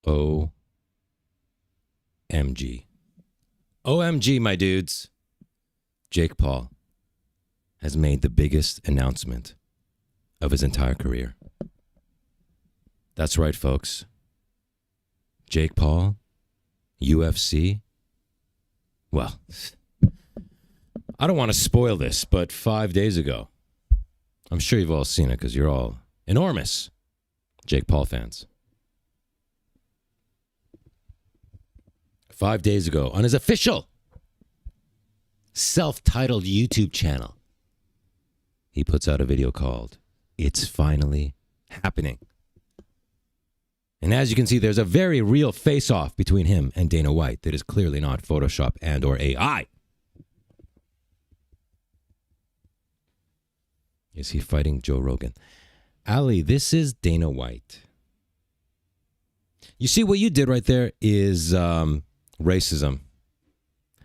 OMG. OMG, my dudes. Jake Paul has made the biggest announcement of his entire career. That's right, folks. Jake Paul, UFC. Well, I don't want to spoil this, but 5 days ago, I'm sure you've all seen it because you're all enormous Jake Paul fans. 5 days ago, on his official self-titled YouTube channel, he puts out a video called It's Finally Happening. And as you can see, there's a very real face-off between him and Dana White that is clearly not Photoshop and or AI. Is he fighting Joe Rogan? Ali, this is Dana White. You see, what you did right there is racism.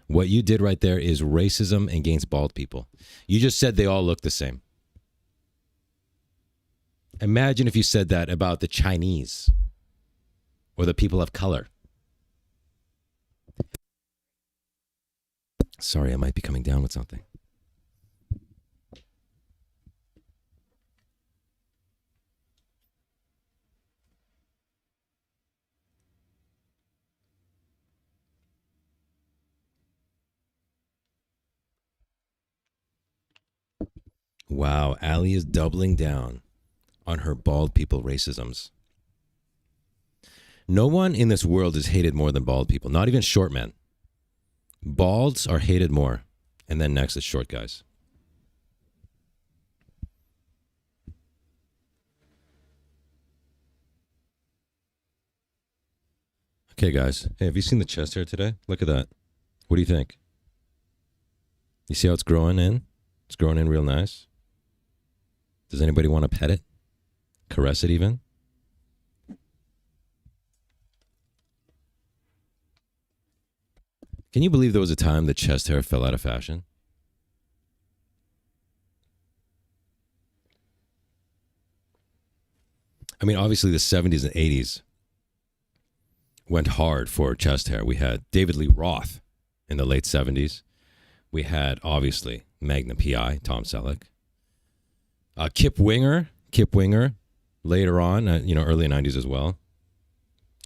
What you did right there is racism against bald people. You just said they all look the same. Imagine if you said that about the Chinese or the people of color. Sorry, I might be coming down with something. Wow, Ali is doubling down on her bald people racisms. No one in this world is hated more than bald people, not even short men. Balds are hated more. And then next is short guys. Okay, guys. Hey, have you seen the chest hair today? Look at that. What do you think? You see how it's growing in? It's growing in real nice. Does anybody want to pet it? Caress it even? Can you believe there was a time that chest hair fell out of fashion? I mean, obviously the 70s and 80s went hard for chest hair. We had David Lee Roth in the late 70s. We had, obviously, Magnum P.I., Tom Selleck. Kip Winger, later on, early 90s as well.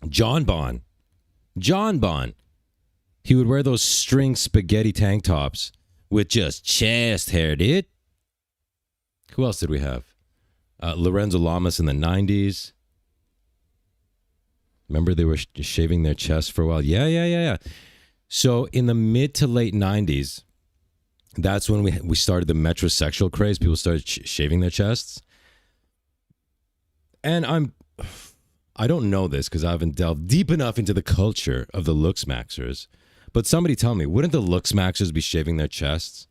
John Bon. He would wear those string spaghetti tank tops with just chest hair, dude. Who else did we have? Lorenzo Lamas in the 90s. Remember they were shaving their chests for a while? Yeah. So in the mid to late 90s, that's when we started the metrosexual craze. People started shaving their chests. And I don't know this because I haven't delved deep enough into the culture of the looks maxers. But somebody tell me, wouldn't the looks maxers be shaving their chests?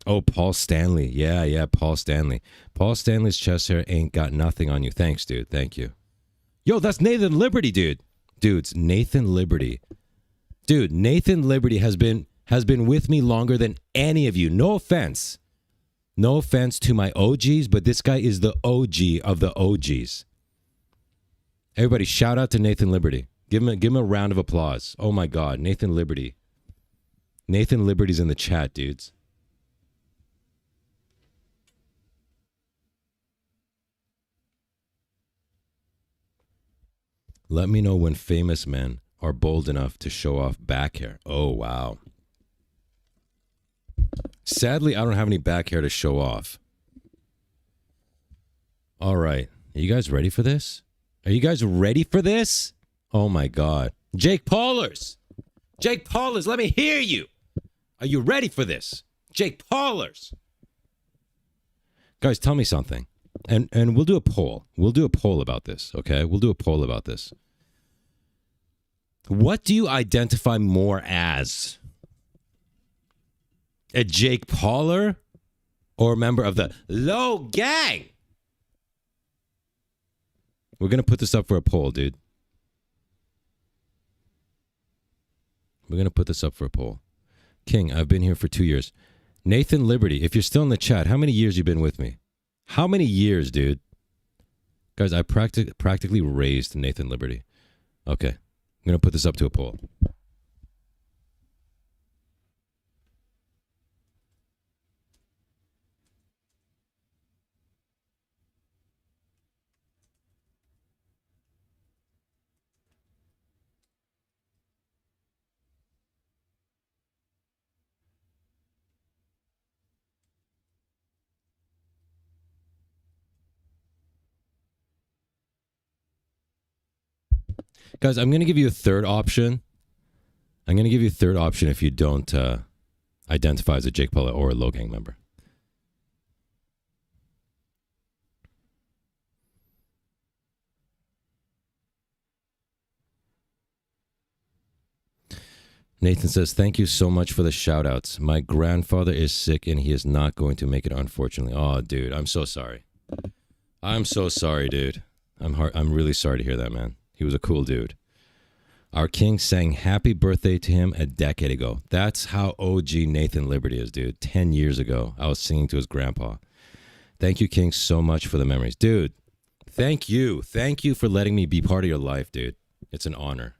Oh, Paul Stanley. Yeah, Paul Stanley. Paul Stanley's chest hair ain't got nothing on you. Thanks, dude. Thank you. Yo, that's Nathan Liberty, dude. Dudes, Nathan Liberty. Dude, Nathan Liberty has been with me longer than any of you. No offense. No offense to my OGs, but this guy is the OG of the OGs. Everybody, shout out to Nathan Liberty. Give him a round of applause. Oh my God, Nathan Liberty. Nathan Liberty's in the chat, dudes. Let me know when famous men are bold enough to show off back hair. Oh, wow. Sadly, I don't have any back hair to show off. All right. Are you guys ready for this? Are you guys ready for this? Oh, my God. Jake Paulers, let me hear you. Are you ready for this? Jake Paulers. Guys, tell me something. And we'll do a poll. We'll do a poll about this, okay? We'll do a poll about this. What do you identify more as? A Jake Pauler or a member of the Low Gang? We're going to put this up for a poll, dude. We're going to put this up for a poll. King, I've been here for 2 years. Nathan Liberty, if you're still in the chat, how many years you been with me? How many years, dude? Guys, I practically raised Nathan Liberty. Okay. I'm going to put this up to a poll. Guys, I'm going to give you a third option. I'm going to give you a third option if you don't identify as a Jake Paul or a Low Gang member. Nathan says, thank you so much for the shout outs. My grandfather is sick and he is not going to make it, unfortunately. Oh, dude, I'm so sorry. I'm so sorry, dude. I'm really sorry to hear that, man. He was a cool dude. Our king sang happy birthday to him a decade ago. That's how OG Nathan Liberty is, dude. 10 years ago, I was singing to his grandpa. Thank you, King, so much for the memories. Dude, thank you. Thank you for letting me be part of your life, dude. It's an honor.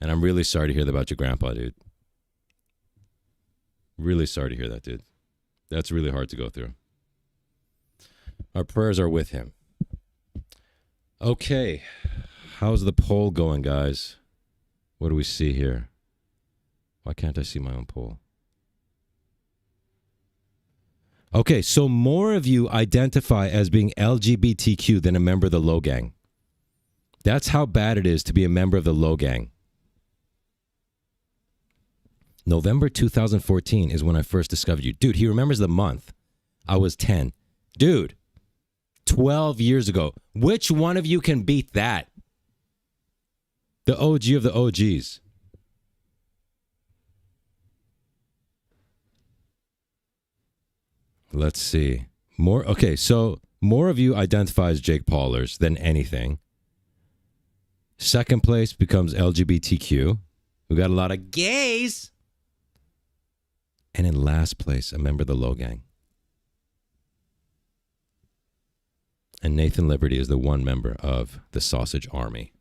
And I'm really sorry to hear about your grandpa, dude. Really sorry to hear that, dude. That's really hard to go through. Our prayers are with him. Okay. How's the poll going, guys? What do we see here? Why can't I see my own poll? Okay, so more of you identify as being LGBTQ than a member of the Low Gang. That's how bad it is to be a member of the Low Gang. November 2014 is when I first discovered you. Dude, he remembers the month. I was 10. Dude, 12 years ago. Which one of you can beat that? The OG of the OGs. Let's see. Okay, so more of you identify as Jake Paulers than anything. Second place becomes LGBTQ. We got a lot of gays. And in last place, a member of the Low Gang. And Nathan Liberty is the one member of the Sausage Army.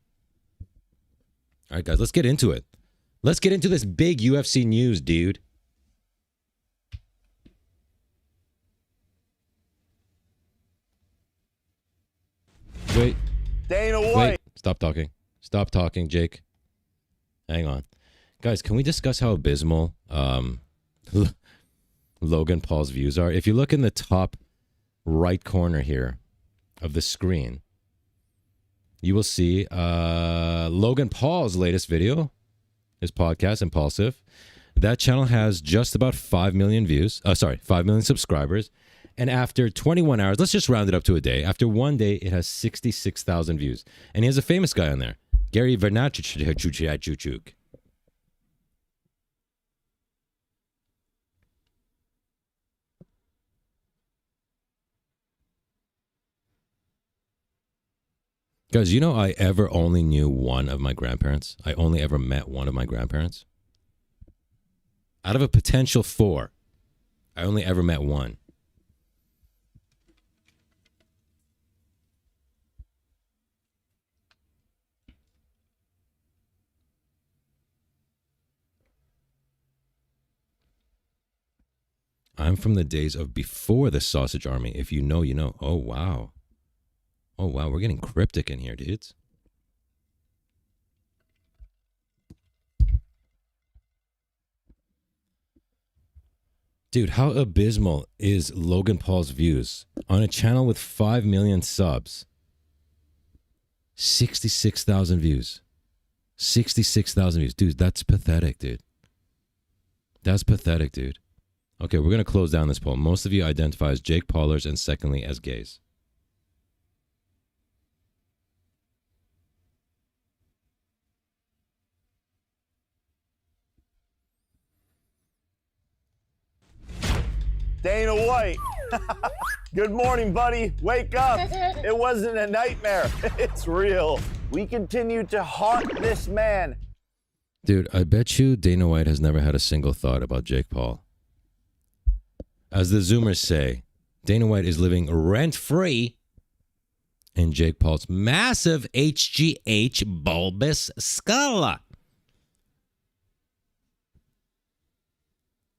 All right, guys, let's get into it. Let's get into this big UFC news, dude. Wait. Dana White. Wait. Stop talking. Stop talking, Jake. Hang on. Guys, can we discuss how abysmal Logan Paul's views are? If you look in the top right corner here of the screen, you will see Logan Paul's latest video, his podcast, Impulsive. That channel has just about 5 million views. 5 million subscribers. And after 21 hours, let's just round it up to a day. After one day, it has 66,000 views. And he has a famous guy on there, Gary Vaynerchuk. Guys, you know I ever only knew one of my grandparents? I only ever met one of my grandparents? Out of a potential 4, I only ever met one. I'm from the days of before the Sausage Army. If you know, you know. Oh, wow. Oh, wow. We're getting cryptic in here, dudes. Dude, how abysmal is Logan Paul's views? On a channel with 5 million subs, 66,000 views. 66,000 views. Dude, that's pathetic, dude. That's pathetic, dude. Okay, we're going to close down this poll. Most of you identify as Jake Paulers and secondly as gays. Dana White. Good morning, buddy. Wake up. It wasn't a nightmare. It's real. We continue to haunt this man. Dude, I bet you Dana White has never had a single thought about Jake Paul. As the Zoomers say, Dana White is living rent-free and Jake Paul's massive HGH bulbous skull.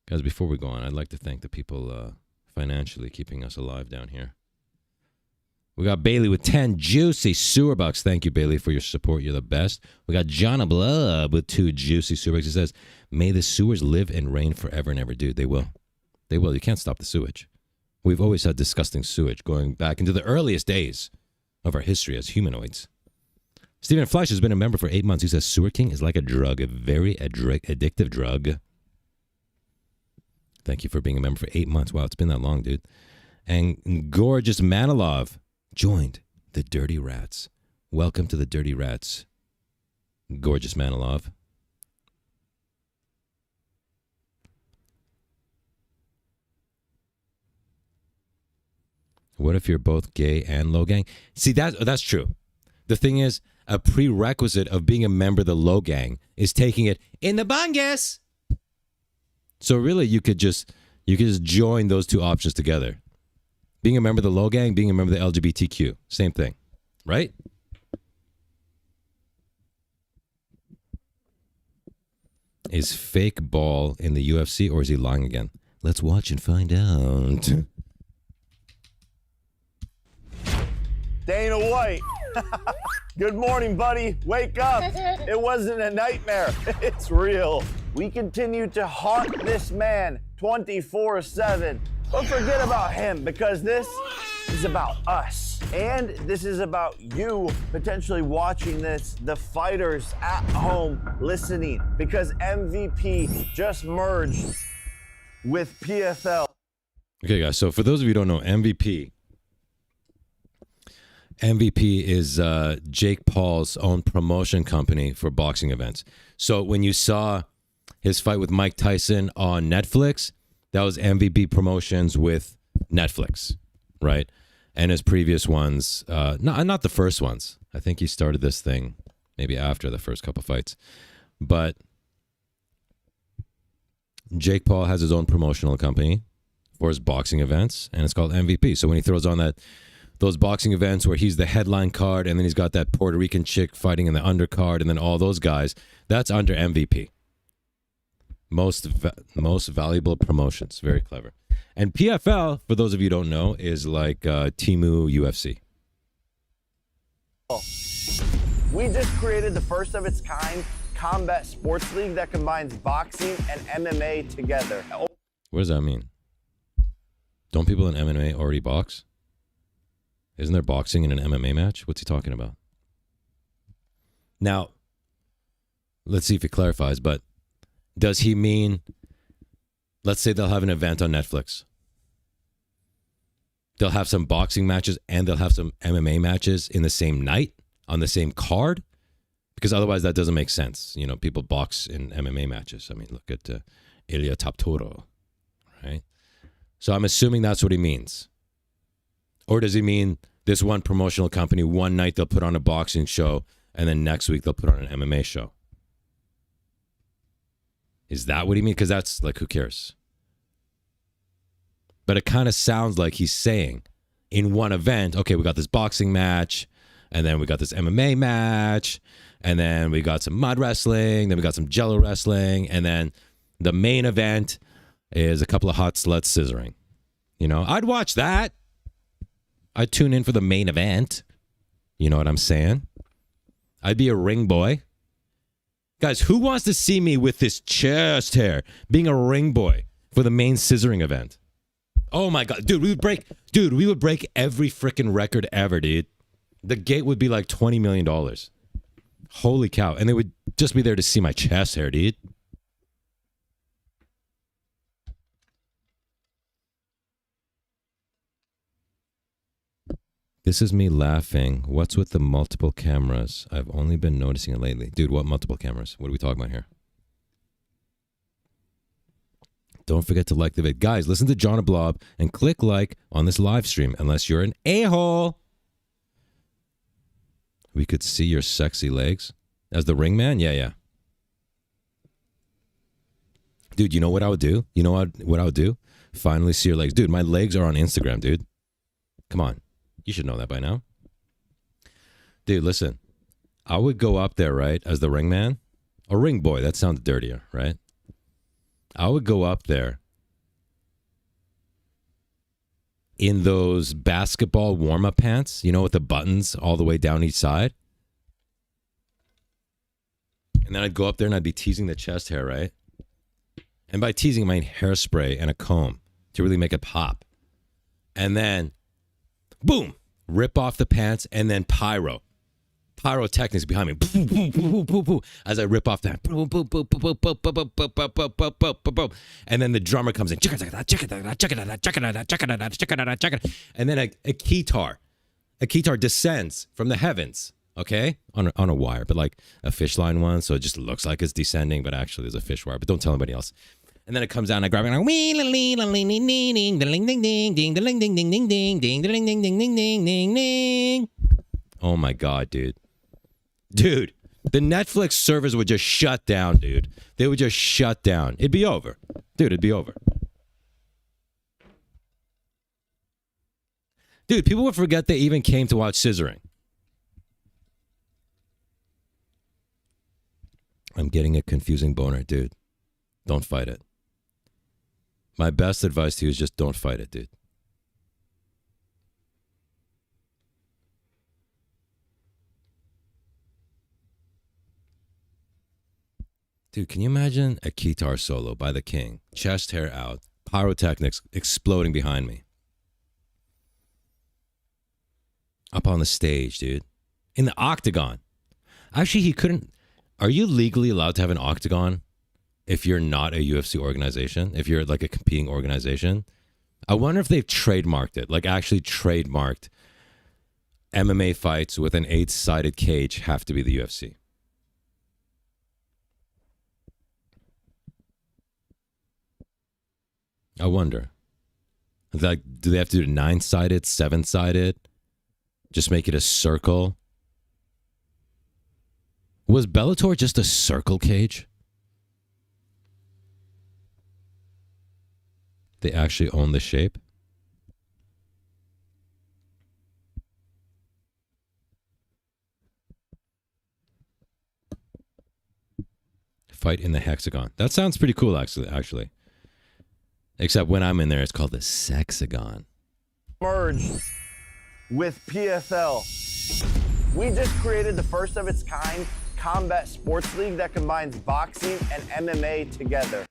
Guys, before we go on, I'd like to thank the people financially keeping us alive down here. We got Bailey with 10 juicy sewer bucks. Thank you, Bailey, for your support. You're the best. We got John Blub with 2 juicy sewer bucks. He says, may the sewers live and reign forever and ever. Dude, they will. They will. You can't stop the sewage. We've always had disgusting sewage going back into the earliest days of our history as humanoids. Stephen Fleisch has been a member for 8 months. He says, Sewer King is like a drug, a very addictive drug. Thank you for being a member for 8 months. Wow, it's been that long, dude. And Gorgeous Manilov joined the Dirty Rats. Welcome to the Dirty Rats, Gorgeous Manilov. What if you're both gay and low gang? See, that's true. The thing is, a prerequisite of being a member of the low gang is taking it in the bungus. So really, you could just join those two options together. Being a member of the low gang, being a member of the LGBTQ. Same thing, right? Is fake Ball in the UFC or is he lying again? Let's watch and find out. Dana White. Good morning, buddy. Wake up. It wasn't a nightmare. It's real. We continue to haunt this man 24/7. But forget about him, because this is about us. And this is about you potentially watching this, the fighters at home listening, because MVP just merged with PFL. Okay, guys, so for those of you who don't know, MVP is Jake Paul's own promotion company for boxing events. So when you saw his fight with Mike Tyson on Netflix, that was MVP Promotions with Netflix, right? And his previous ones, not the first ones. I think he started this thing maybe after the first couple fights. But Jake Paul has his own promotional company for his boxing events, and it's called MVP. So when he throws on those boxing events where he's the headline card, and then he's got that Puerto Rican chick fighting in the undercard, and then all those guys, that's under MVP. Most valuable promotions. Very clever. And PFL, for those of you who don't know, is like Temu UFC. We just created the first of its kind combat sports league that combines boxing and MMA together. What does that mean? Don't people in MMA already box? Isn't there boxing in an MMA match? What's he talking about? Now, let's see if he clarifies, but does he mean, let's say they'll have an event on Netflix. They'll have some boxing matches and they'll have some MMA matches in the same night, on the same card? Because otherwise that doesn't make sense. You know, people box in MMA matches. I mean, look at Ilia Taptoro, right? So I'm assuming that's what he means. Or does he mean this one promotional company, one night they'll put on a boxing show and then next week they'll put on an MMA show? Is that what he means? Because that's like, who cares? But it kind of sounds like he's saying in one event, okay, we got this boxing match, and then we got this MMA match, and then we got some mud wrestling, then we got some jello wrestling, and then the main event is a couple of hot sluts scissoring. You know, I'd watch that. I'd tune in for the main event. You know what I'm saying? I'd be a ring boy. Guys, who wants to see me with this chest hair being a ring boy for the main scissoring event? Oh my God. Dude, we would break every freaking record ever, dude. The gate would be like $20 million. Holy cow. And they would just be there to see my chest hair, dude. This is me laughing. What's with the multiple cameras? I've only been noticing it lately. Dude, what multiple cameras? What are we talking about here? Don't forget to like the vid. Guys, listen to John Blob and click like on this live stream, unless you're an a-hole. We could see your sexy legs. As the ring man? Yeah. Dude, you know what I would do? You know what I would do? Finally see your legs. Dude, my legs are on Instagram, dude. Come on. You should know that by now. Dude, listen. I would go up there, right, as the ring man or ring boy. That sounds dirtier, right? I would go up there in those basketball warm-up pants, you know, with the buttons all the way down each side. And then I'd go up there and I'd be teasing the chest hair, right? And by teasing, I mean hairspray and a comb to really make it pop. And then, boom, rip off the pants and then pyrotechnics behind me as I rip off that, and then the drummer comes in, and then a keytar descends from the heavens, okay, on a wire, but like a fish line one, so it just looks like it's descending, but actually there's a fish wire, but don't tell anybody else. And then it comes down and I grab it and I oh my God, dude. Dude, the Netflix servers would just shut down, dude. They would just shut down. It'd be over. Dude, it'd be over. Dude, people would forget they even came to watch scissoring. I'm getting a confusing boner, dude. Don't fight it. My best advice to you is just don't fight it, dude. Dude, can you imagine a guitar solo by the king? Chest hair out, pyrotechnics exploding behind me. Up on the stage, dude. In the octagon. Actually, he couldn't. Are you legally allowed to have an octagon if you're not a UFC organization? If you're like a competing organization? I wonder if they've trademarked it. Like actually trademarked MMA fights with an 8-sided cage have to be the UFC. I wonder. Like, do they have to do it 9-sided, 7-sided? Just make it a circle? Was Bellator just a circle cage? They actually own the shape? Fight in the hexagon. That sounds pretty cool, actually. Except when I'm in there, it's called the Sexagon. Merged with PFL. We just created the first of its kind combat sports league that combines boxing and MMA together.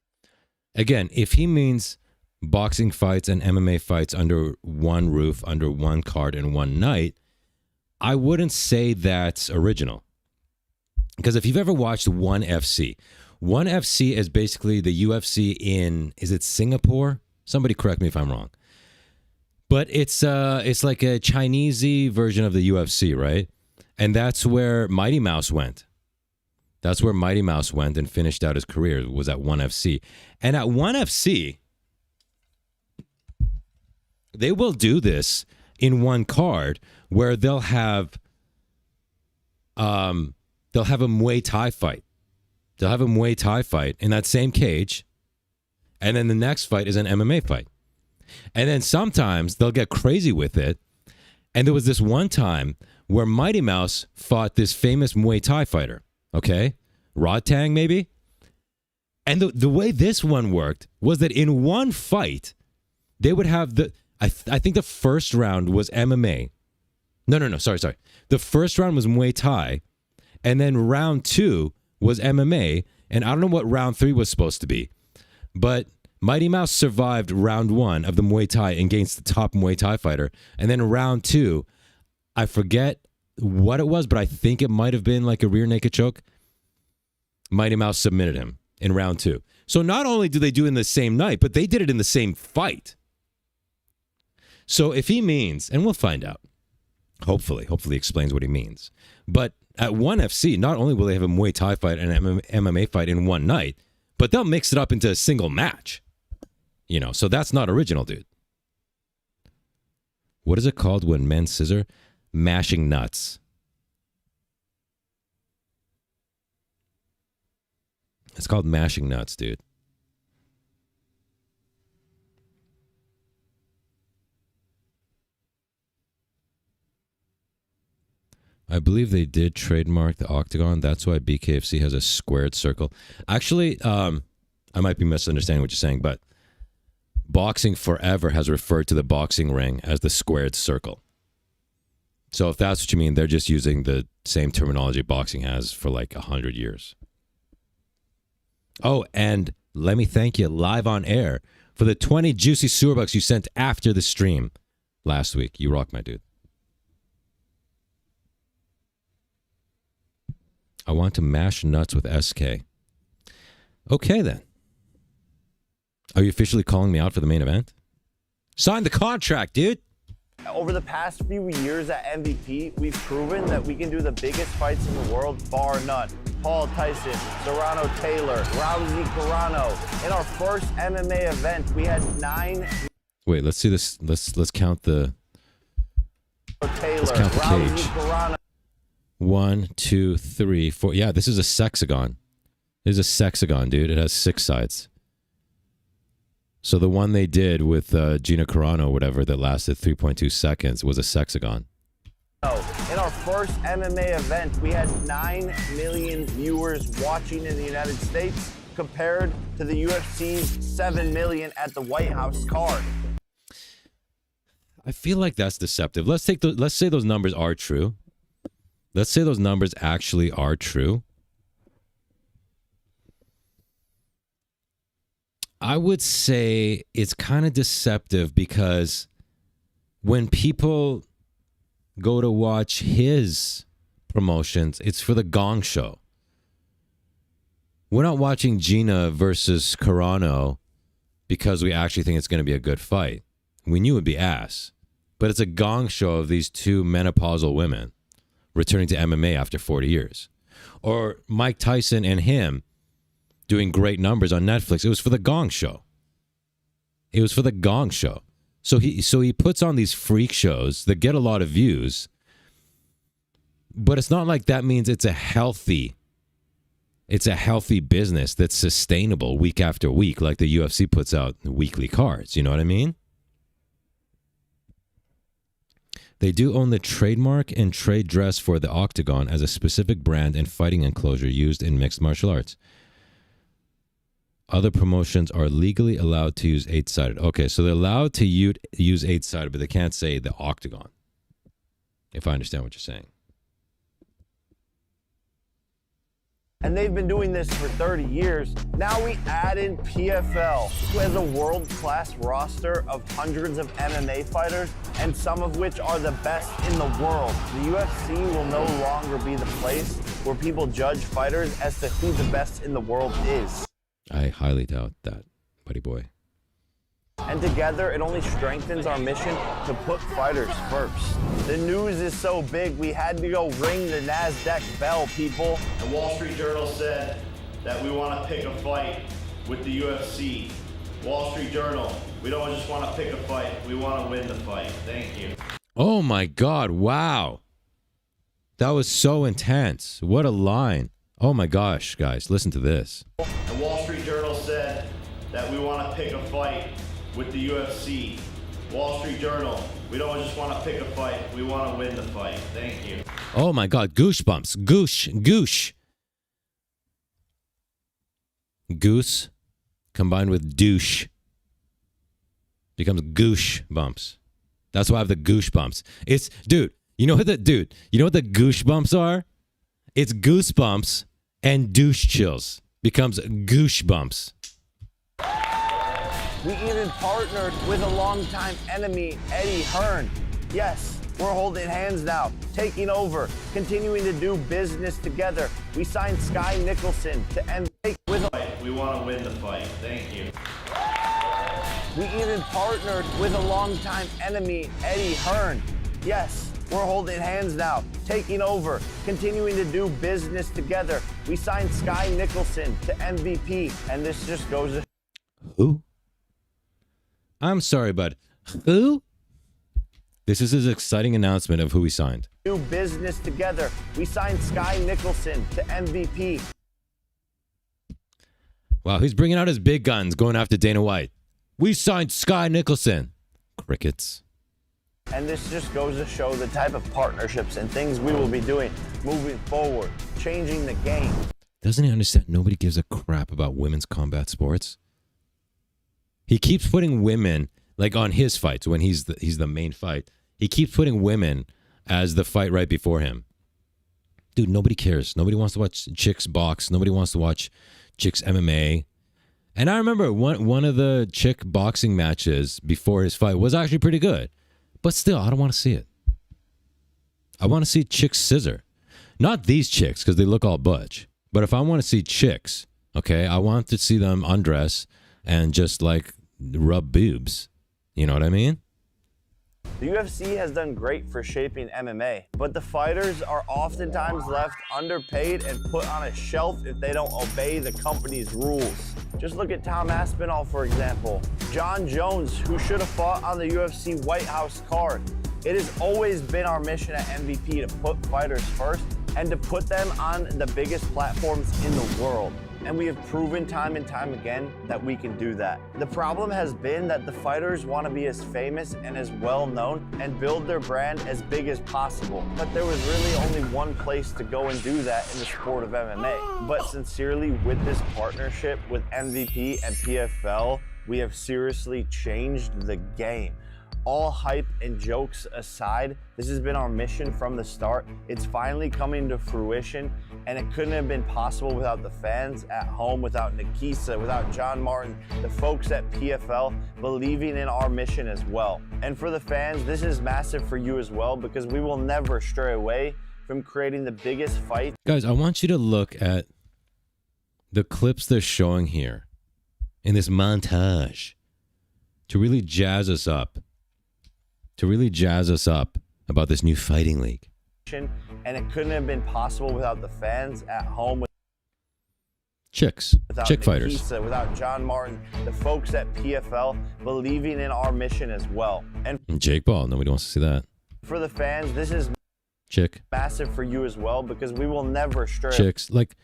Again, if he means boxing fights and MMA fights under one roof, under one card in one night, I wouldn't say that's original. Because if you've ever watched ONE FC, ONE FC is basically the UFC in, is it Singapore? Somebody correct me if I'm wrong. But it's like a Chinese-y version of the UFC, right? And that's where Mighty Mouse went. That's where Mighty Mouse went and finished out his career, was at ONE FC. And at ONE FC, they will do this in one card where they'll have a Muay Thai fight. They'll have a Muay Thai fight in that same cage. And then the next fight is an MMA fight. And then sometimes they'll get crazy with it. And there was this one time where Mighty Mouse fought this famous Muay Thai fighter. Okay? Rod Tang, maybe? And the way this one worked was that in one fight, they would have I think the first round was MMA. No, sorry. The first round was Muay Thai. And then round 2 was MMA. And I don't know what round 3 was supposed to be. But Mighty Mouse survived round 1 of the Muay Thai against the top Muay Thai fighter. And then round 2, I forget what it was, but I think it might have been like a rear naked choke. Mighty Mouse submitted him in round 2. So not only do they do it in the same night, but they did it in the same fight. So if he means, and we'll find out, hopefully explains what he means. But at ONE FC, not only will they have a Muay Thai fight and an MMA fight in one night, but they'll mix it up into a single match. You know, so that's not original, dude. What is it called when men scissor? Mashing nuts. It's called mashing nuts, dude. I believe they did trademark the octagon. That's why BKFC has a squared circle. Actually, I might be misunderstanding what you're saying, but boxing forever has referred to the boxing ring as the squared circle. So if that's what you mean, they're just using the same terminology boxing has for like 100 years. Oh, and let me thank you live on air for the 20 juicy sewer bucks you sent after the stream last week. You rock, my dude. I want to mash nuts with SK. Okay, then. Are you officially calling me out for the main event? Sign the contract, dude. Over the past few years at MVP, we've proven that we can do the biggest fights in the world, bar none. Paul Tyson, Serrano Taylor, Rousey Carano. In our first MMA event, we had 9. Wait, let's see this. Let's count the. Taylor, let's count the Rousey cage. Carano. 1, 2, 3, 4. Yeah, this is a sexagon. This is a sexagon, dude. It has 6 sides. So the one they did with Gina Carano, whatever, that lasted 3.2 seconds was a sexagon. In our first MMA event, we had 9 million viewers watching in the United States compared to the UFC's 7 million at the White House card. I feel like that's deceptive. Let's say those numbers are true. Let's say those numbers actually are true. I would say it's kind of deceptive because when people go to watch his promotions, it's for the gong show. We're not watching Gina versus Carano because we actually think it's going to be a good fight. We knew it would be ass. But it's a gong show of these two menopausal women returning to MMA after 40 years. Or Mike Tyson and him doing great numbers on Netflix. It was for the gong show. It was for the gong show. So he puts on these freak shows that get a lot of views, but it's not like that means it's a healthy business that's sustainable week after week, like the UFC puts out weekly cards. You know what I mean? They do own the trademark and trade dress for the octagon as a specific brand and fighting enclosure used in mixed martial arts. Other promotions are legally allowed to use 8-sided. Okay, so they're allowed to use 8-sided, but they can't say the octagon, if I understand what you're saying. And they've been doing this for 30 years. Now we add in PFL, who has a world-class roster of hundreds of MMA fighters, and some of which are the best in the world. The UFC will no longer be the place where people judge fighters as to who the best in the world is. I highly doubt that, buddy boy. And together, it only strengthens our mission to put fighters first. The news is so big, we had to go ring the NASDAQ bell, people. The Wall Street Journal said that we want to pick a fight with the UFC. Wall Street Journal, we don't just want to pick a fight, we want to win the fight. Thank you. Oh my God, wow. That was so intense. What a line. Oh my gosh, guys, listen to this. The Wall Street Journal said that we want to pick a fight with the UFC. Wall Street Journal, we don't just want to pick a fight, we want to win the fight. Thank you. Oh my God, goosebumps. Goosh. Goose combined with douche becomes goosh bumps. That's why I have the goosh bumps. It's, dude, you know what the goosh bumps are? It's goosebumps and douche chills becomes goosh bumps. We even partnered with a longtime enemy, Eddie Hearn. Yes, we're holding hands now, taking over, continuing to do business together. We signed Sky Nicholson to end with a fight. We want to win the fight. Thank you. We even partnered with a longtime enemy, Eddie Hearn. Yes, we're holding hands now, taking over, continuing to do business together. We signed Sky Nicholson to MVP, and this just goes to... Who? I'm sorry, but who? This is his exciting announcement of who he signed. Do business together. We signed Sky Nicholson to MVP. Wow, he's bringing out his big guns, going after Dana White. We signed Sky Nicholson. Crickets. And this just goes to show the type of partnerships and things we will be doing moving forward, changing the game. Doesn't he understand nobody gives a crap about women's combat sports? He keeps putting women, like on his fights, when he's the main fight, he keeps putting women as the fight right before him. Dude, nobody cares. Nobody wants to watch chicks box. Nobody wants to watch chicks MMA. And I remember one of the chick boxing matches before his fight was actually pretty good. But still, I don't want to see it. I want to see chicks scissor. Not these chicks, because they look all butch. But if I want to see chicks, okay, I want to see them undress and just like rub boobs. You know what I mean? The UFC has done great for shaping MMA, but the fighters are oftentimes left underpaid and put on a shelf if they don't obey the company's rules. Just look at Tom Aspinall, for example. John Jones, who should have fought on the UFC White House card. It has always been our mission at MVP to put fighters first and to put them on the biggest platforms in the world. And we have proven time and time again that we can do that. The problem has been that the fighters want to be as famous and as well known and build their brand as big as possible. But there was really only one place to go and do that in the sport of MMA. But sincerely, with this partnership with MVP and PFL, we have seriously changed the game. All hype and jokes aside, this has been our mission from the start. It's finally coming to fruition, and it couldn't have been possible without the fans at home, without Nikisa, without John Martin, the folks at PFL believing in our mission as well. And for the fans, this is massive for you as well, because we will never stray away from creating the biggest fight. Guys, I want you to look at the clips they're showing here in this montage to really jazz us up. About this new fighting league. And it couldn't have been possible without the fans at home. Chicks. Without Chick Nikisa, fighters. Without John Martin, the folks at PFL believing in our mission as well. And Jake Paul. Nobody wants to see that. for the fans, this is Chick. massive for you as well, because we will never stray Chicks. Like,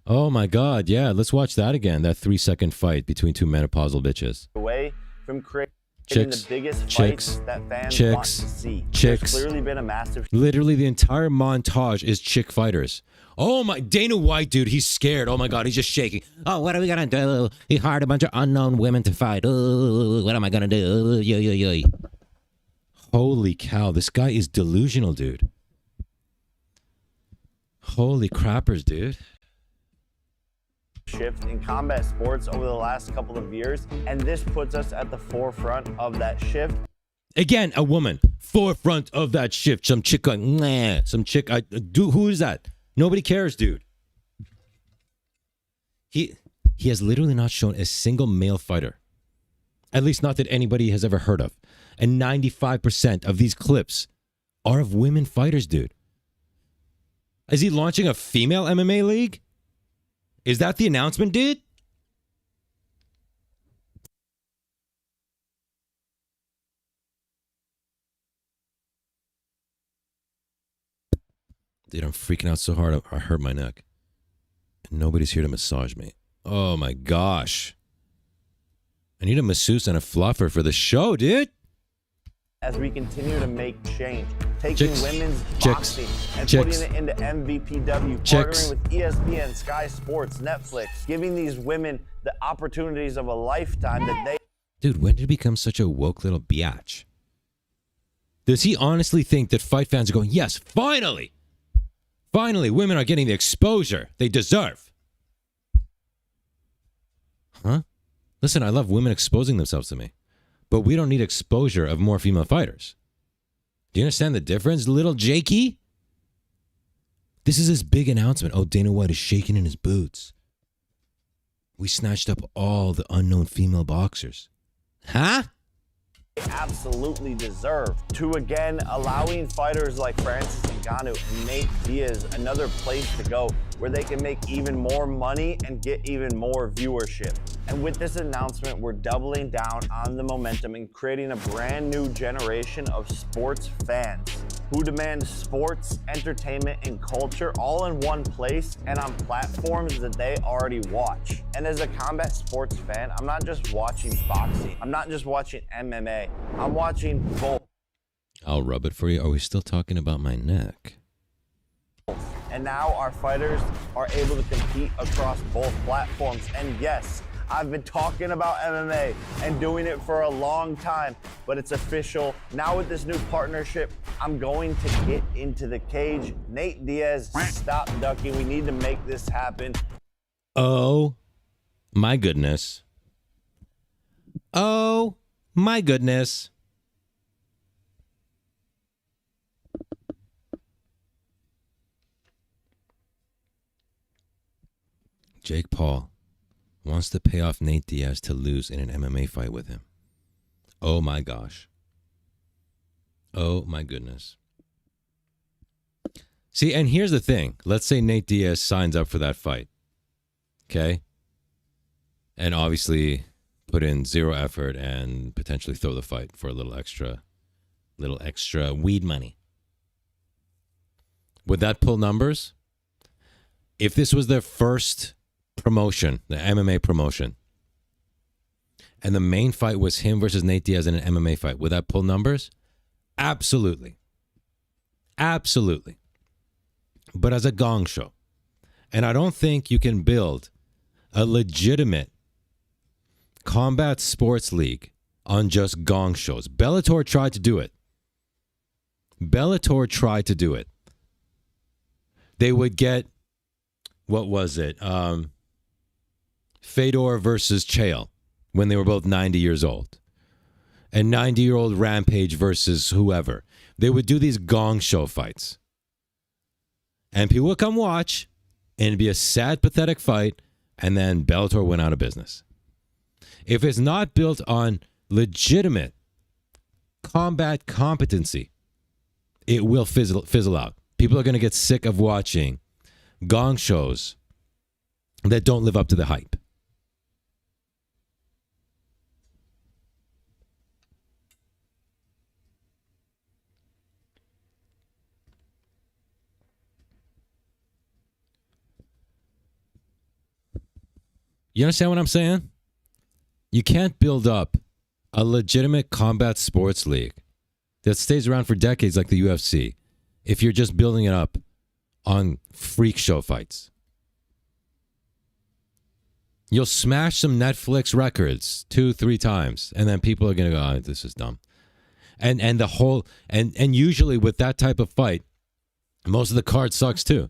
oh my God. Yeah, let's watch that again. That 3-second fight between two menopausal bitches. away from creating Chicks, the biggest chicks, fights that fans chicks, want to see. chicks. There's clearly been a massive Literally the entire montage is chick fighters. Oh my, Dana White, dude, he's scared. Oh my God, he's just shaking. Oh, what are we gonna do? He hired a bunch of unknown women to fight. Oh, what am I gonna do? Holy cow, this guy is delusional, dude. Holy crappers, dude. shift in combat sports over the last couple of years, and this puts us at the forefront of that shift. Again, a woman, forefront of that shift. Some chick going, nah. Some chick, who is that? Nobody cares, dude. He has literally not shown a single male fighter. At least not that anybody has ever heard of. And 95% of these clips are of women fighters, dude. Is he launching a female MMA league? Is that the announcement, dude? Dude, I'm freaking out so hard I hurt my neck. And nobody's here to massage me. Oh my gosh. I need a masseuse and a fluffer for the show, dude. As we continue to make change, taking Chicks, women's chicks, boxing and chicks, putting it into MVPW, chicks. partnering with ESPN, Sky Sports, Netflix, giving these women the opportunities of a lifetime that they... Dude, when did he become such a woke little biatch? Does he honestly think that fight fans are going, yes, finally! Finally, women are getting the exposure they deserve. Huh? Listen, I love women exposing themselves to me. But we don't need exposure of more female fighters. Do you understand the difference, little Jakey? This is his big announcement. Oh, Dana White is shaking in his boots. We snatched up all the unknown female boxers. Huh? absolutely deserve. To again, allowing fighters like Francis Ngannou and Nate Diaz another place to go where they can make even more money and get even more viewership. And with this announcement, we're doubling down on the momentum and creating a brand new generation of sports fans who demand sports, entertainment, and culture all in one place and on platforms that they already watch. And as a combat sports fan, I'm not just watching boxing. I'm not just watching MMA. I'm watching both. I'll rub it for you. Are we still talking about my neck? And now our fighters are able to compete across both platforms. And yes, I've been talking about MMA and doing it for a long time, but it's official. Now with this new partnership, I'm going to get into the cage. Nate Diaz, stop ducking. We need to make this happen. Oh, my goodness. Oh, my goodness. Jake Paul wants to pay off Nate Diaz to lose in an MMA fight with him. Oh my gosh. Oh my goodness. See, and here's the thing. Let's say Nate Diaz signs up for that fight. Okay? And obviously put in zero effort and potentially throw the fight for a little extra weed money. Would that pull numbers? If this was their first promotion, the MMA promotion, and the main fight was him versus Nate Diaz in an MMA fight, would that pull numbers? Absolutely. Absolutely. But as a gong show, and I don't think you can build a legitimate combat sports league on just gong shows. Bellator tried to do it. They would get, what was it? Fedor versus Chael when they were both 90 years old. And 90-year-old Rampage versus whoever. They would do these gong show fights. And people would come watch, and it'd be a sad, pathetic fight, and then Bellator went out of business. If it's not built on legitimate combat competency, it will fizzle out. People are going to get sick of watching gong shows that don't live up to the hype. You understand what I'm saying? You can't build up a legitimate combat sports league that stays around for decades like the UFC if you're just building it up on freak show fights. You'll smash some Netflix records 2-3 times, and then people are going to go, oh, this is dumb. And the whole, and usually with that type of fight, most of the card sucks too.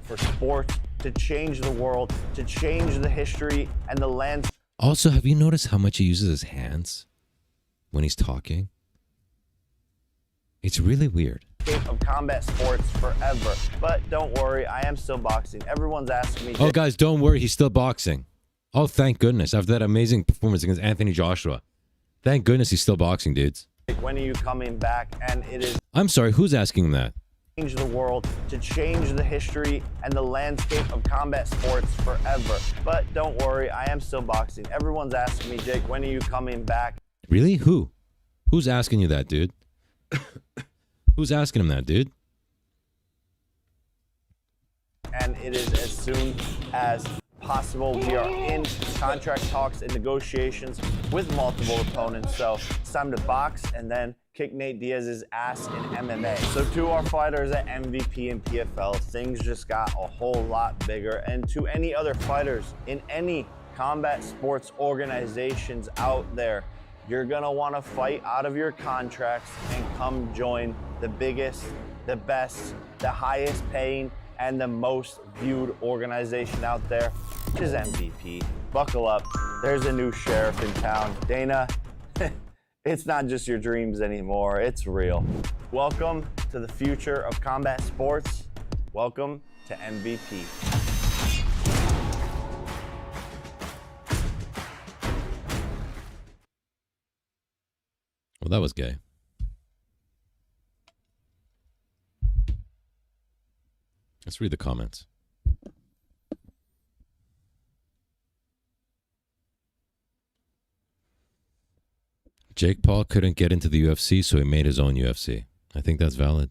For sports to change the world, to change the history and the landscape. Also, have you noticed how much he uses his hands when he's talking? It's really weird. Of combat sports forever. But don't worry, I am still boxing. Everyone's asking me. Oh, guys, don't worry. He's still boxing. Oh, thank goodness. After that amazing performance against Anthony Joshua. Thank goodness he's still boxing, dudes. When are you coming back? And it is. I'm sorry, who's asking him that? Change the world, to change the history and the landscape of combat sports forever. But don't worry, I am still boxing. Everyone's asking me, Jake, when are you coming back? Really? Who? Who's asking you that, dude? Who's asking him that, dude? And it is as soon as possible. We are in contract talks and negotiations with multiple opponents. So it's time to box and then kick Nate Diaz's ass in MMA. So to our fighters at MVP and PFL, things just got a whole lot bigger. And to any other fighters in any combat sports organizations out there, you're gonna wanna fight out of your contracts and come join the biggest, the best, the highest paying, and the most viewed organization out there, which is MVP. Buckle up, there's a new sheriff in town. Dana, it's not just your dreams anymore, it's real. Welcome to the future of combat sports. Welcome to MVP. Well, that was gay. Let's read the comments. Jake Paul couldn't get into the UFC, so he made his own UFC. I think that's valid.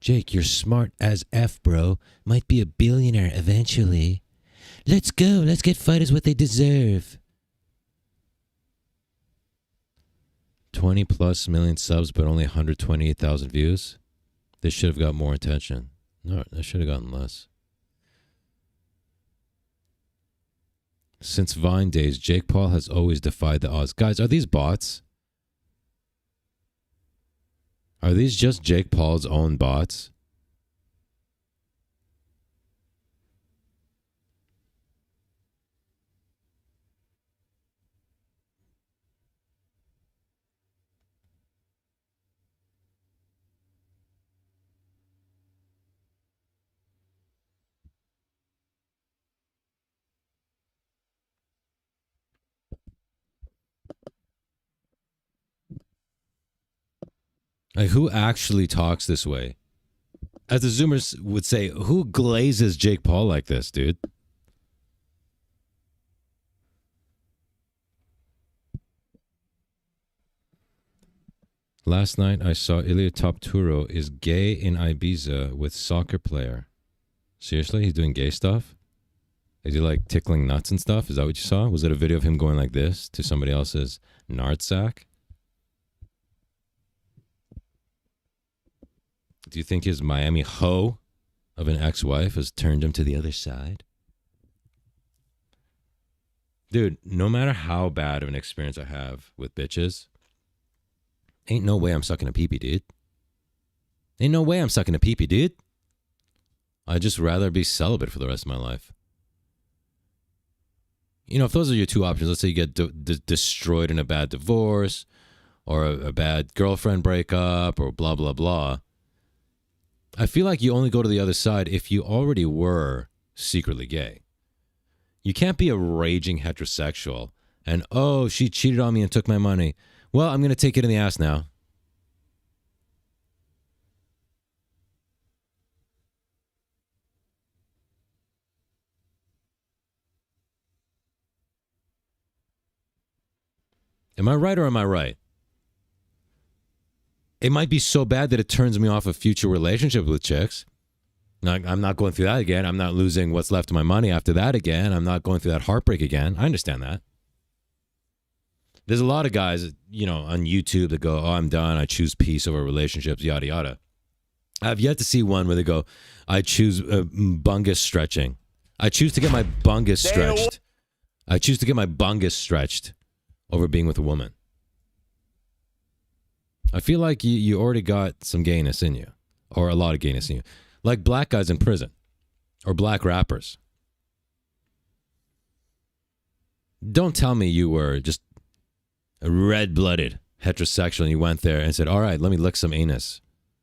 Jake, you're smart as F, bro. Might be a billionaire eventually. Let's go. Let's get fighters what they deserve. 20 plus million subs, but only 128,000 views. They should have got more attention. No, they should have gotten less. Since Vine days, Jake Paul has always defied the odds. Guys, are these bots? Are these just Jake Paul's own bots? Like, who actually talks this way? As the Zoomers would say, who glazes Jake Paul like this, dude? Last night I saw Ilya Topturo is gay in Ibiza with soccer player. Seriously? He's doing gay stuff? Is he like tickling nuts and stuff? Is that what you saw? Was it a video of him going like this to somebody else's nard sack? Do you think his Miami hoe of an ex-wife has turned him to the other side? Dude, no matter how bad of an experience I have with bitches, ain't no way I'm sucking a peepee, dude. Ain't no way I'm sucking a peepee, dude. I'd just rather be celibate for the rest of my life. You know, if those are your two options, let's say you get destroyed in a bad divorce or a bad girlfriend breakup or blah, blah, blah. I feel like you only go to the other side if you already were secretly gay. You can't be a raging heterosexual and, oh, she cheated on me and took my money. Well, I'm going to take it in the ass now. Am I right or am I right? It might be so bad that it turns me off a future relationship with chicks. I'm not going through that again. I'm not losing what's left of my money after that again. I'm not going through that heartbreak again. I understand that. There's a lot of guys, you know, on YouTube that go, oh, I'm done. I choose peace over relationships, yada, yada. I've yet to see one where they go, I choose bungus stretching. I choose to get my bungus stretched. I choose to get my bungus stretched over being with a woman. I feel like you already got some gayness in you, or a lot of gayness in you. Like black guys in prison, or black rappers. Don't tell me you were just a red-blooded heterosexual and you went there and said, all right, let me lick some anus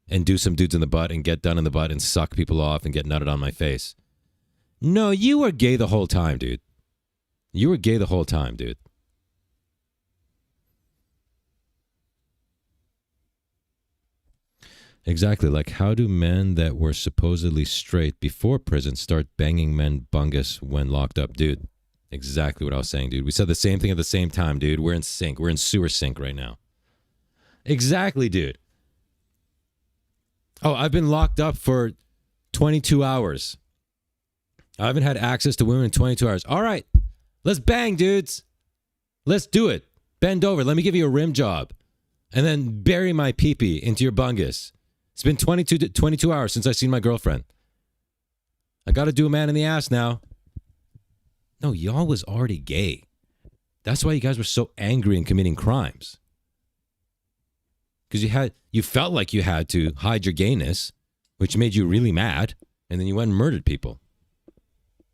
and do some dudes in the butt and get done in the butt and suck people off and get nutted on my face. No, you were gay the whole time, dude. You were gay the whole time, dude. Exactly. Like, how do men that were supposedly straight before prison start banging men bungus when locked up? Dude, exactly what I was saying, dude. We said the same thing at the same time, dude. We're in sync. We're in sewer sync right now. Exactly, dude. Oh, I've been locked up for 22 hours. I haven't had access to women in 22 hours. All right, let's bang, dudes. Let's do it. Bend over. Let me give you a rim job. And then bury my pee-pee into your bungus. It's been 22 hours since I've seen my girlfriend. I got to do a man in the ass now. No, y'all was already gay. That's why you guys were so angry and committing crimes. Because you felt like you had to hide your gayness, which made you really mad, and then you went and murdered people.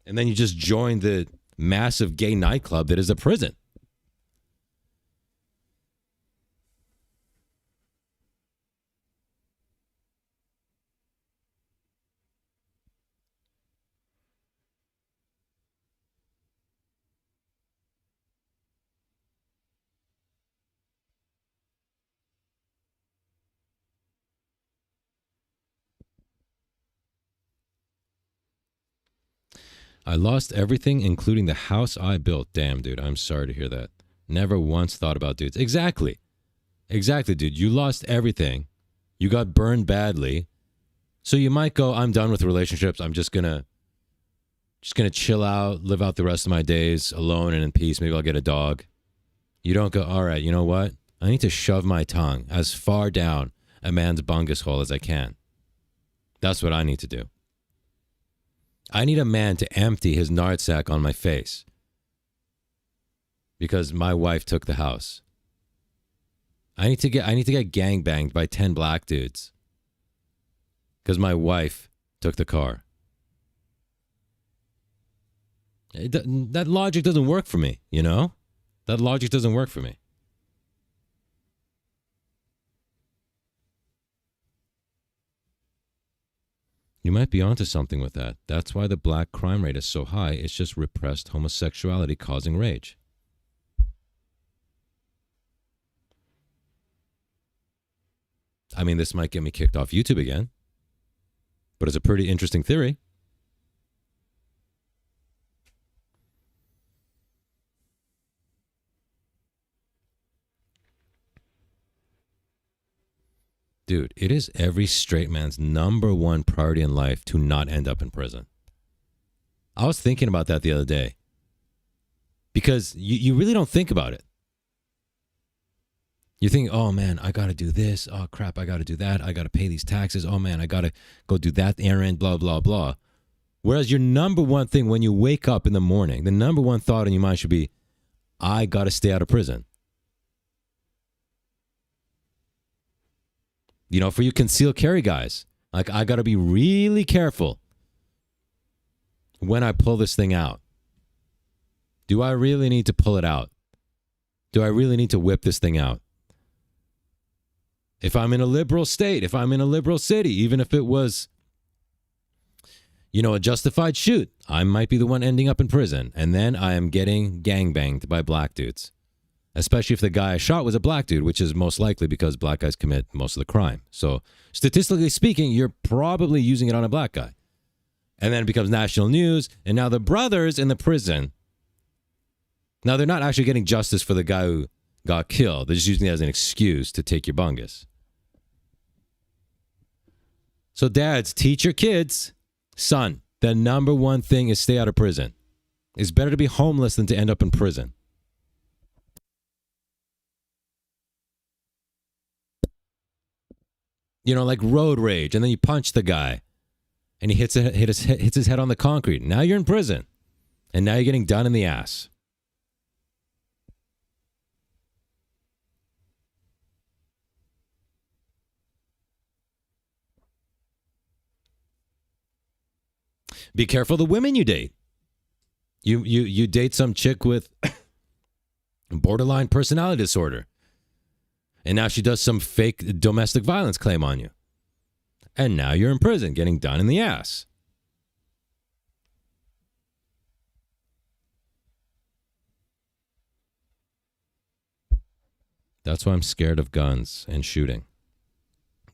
And then you just joined the massive gay nightclub that is a prison. I lost everything, including the house I built. Damn, dude, I'm sorry to hear that. Never once thought about dudes. Exactly. Exactly, dude. You lost everything. You got burned badly. So you might go, I'm done with relationships. I'm just gonna chill out, live out the rest of my days alone and in peace. Maybe I'll get a dog. You don't go, all right, you know what? I need to shove my tongue as far down a man's bungus hole as I can. That's what I need to do. I need a man to empty his nardsack on my face because my wife took the house. I need to get gangbanged by 10 black dudes because my wife took the car. That logic doesn't work for me, you know? That logic doesn't work for me. You might be onto something with that. That's why the black crime rate is so high. It's just repressed homosexuality causing rage. I mean, this might get me kicked off YouTube again, but it's a pretty interesting theory. Dude, it is every straight man's number one priority in life to not end up in prison. I was thinking about that the other day because you really don't think about it. You think, oh man, I got to do this. Oh crap, I got to do that. I got to pay these taxes. Oh man, I got to go do that errand, blah, blah, blah. Whereas your number one thing when you wake up in the morning, the number one thought in your mind should be, I got to stay out of prison. You know, for you concealed carry guys, like I got to be really careful when I pull this thing out. Do I really need to pull it out? Do I really need to whip this thing out? If I'm in a liberal state, if I'm in a liberal city, even if it was, you know, a justified shoot, I might be the one ending up in prison. And then I am getting gangbanged by black dudes. Especially if the guy I shot was a black dude, which is most likely because black guys commit most of the crime. So statistically speaking, you're probably using it on a black guy. And then it becomes national news. And now the brothers in the prison, now they're not actually getting justice for the guy who got killed. They're just using it as an excuse to take your bungus. So dads, teach your kids, son, the number one thing is stay out of prison. It's better to be homeless than to end up in prison. You know, like road rage, and then you punch the guy, and he hits his head on the concrete. Now you're in prison, and now you're getting done in the ass. Be careful the women you date. You date some chick with borderline personality disorder. And now she does some fake domestic violence claim on you. And now you're in prison getting done in the ass. That's why I'm scared of guns and shooting.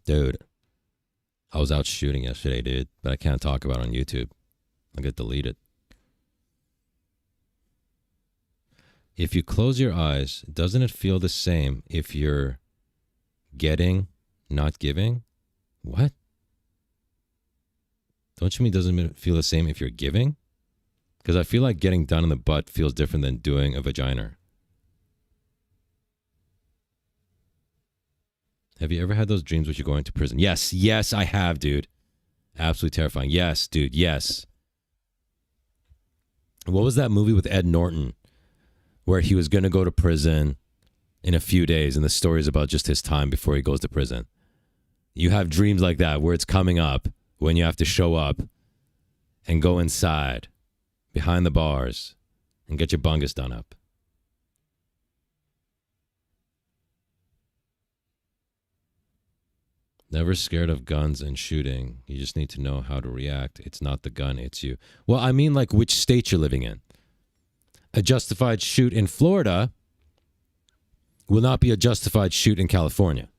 Dude, I was out shooting yesterday, dude, but I can't talk about it on YouTube. I'll get deleted. If you close your eyes, doesn't it feel the same if you're getting, not giving? What? Don't you mean doesn't it feel the same if you're giving? Because I feel like getting done in the butt feels different than doing a vagina. Have you ever had those dreams where you're going to prison? Yes, I have, dude. Absolutely terrifying. Yes, dude, yes. What was that movie with Ed Norton where he was going to go to prison in a few days, and the story is about just his time before he goes to prison? You have dreams like that where it's coming up when you have to show up and go inside behind the bars and get your bungus done up. Never scared of guns and shooting. You just need to know how to react. It's not the gun, it's you. Well, I mean like which state you're living in. A justified shoot in Florida will not be a justified shoot in California.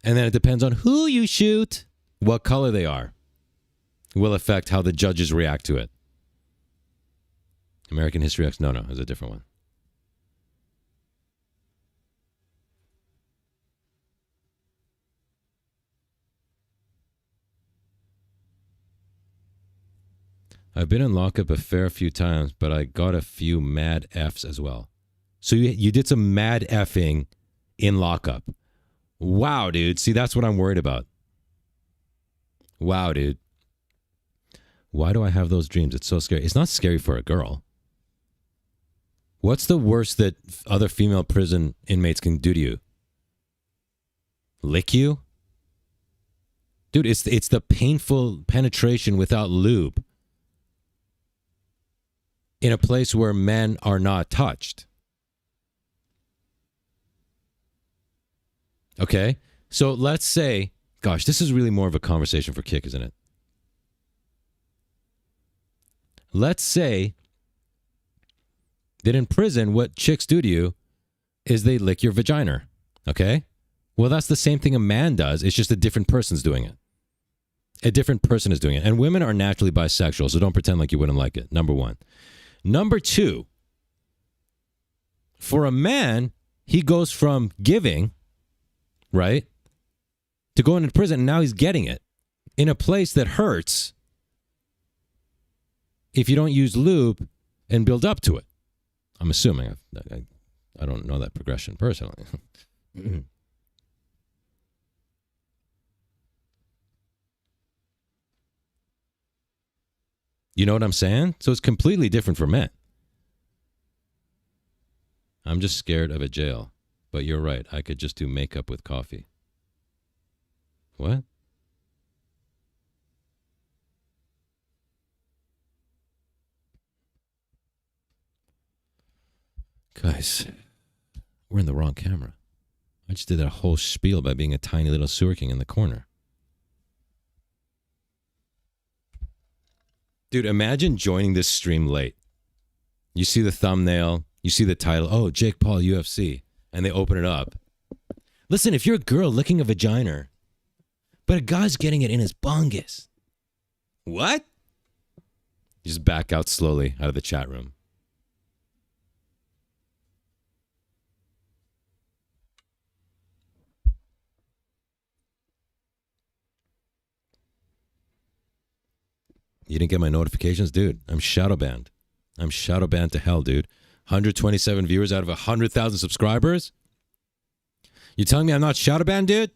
And then it depends on who you shoot, what color they are, will affect how the judges react to it. American History X, no, it's a different one. I've been in lockup a fair few times, but I got a few mad Fs as well. So you did some mad effing in lockup. Wow, dude. See, that's what I'm worried about. Wow, dude. Why do I have those dreams? It's so scary. It's not scary for a girl. What's the worst that other female prison inmates can do to you? Lick you? Dude, it's the painful penetration without lube in a place where men are not touched. Okay? So let's say, gosh, this is really more of a conversation for Kick, isn't it? Let's say that in prison, what chicks do to you is they lick your vagina. Okay? Well, that's the same thing a man does. It's just a different person's doing it. A different person is doing it. And women are naturally bisexual, so don't pretend like you wouldn't like it. Number one. Number two, for a man, he goes from giving, right, to going into prison, and now he's getting it in a place that hurts if you don't use lube and build up to it. I'm assuming. I don't know that progression personally. You know what I'm saying? So it's completely different for men. I'm just scared of a jail. But you're right. I could just do makeup with coffee. What? Guys, we're in the wrong camera. I just did that whole spiel by being a tiny little sewer king in the corner. Dude, imagine joining this stream late. You see the thumbnail, you see the title, oh, Jake Paul, UFC, and they open it up. Listen, if you're a girl licking a vagina, but a guy's getting it in his bungus. What? You just back out slowly out of the chat room. You didn't get my notifications? Dude, I'm shadow banned. I'm shadow banned to hell, dude. 127 viewers out of 100,000 subscribers? You telling me I'm not shadow banned, dude?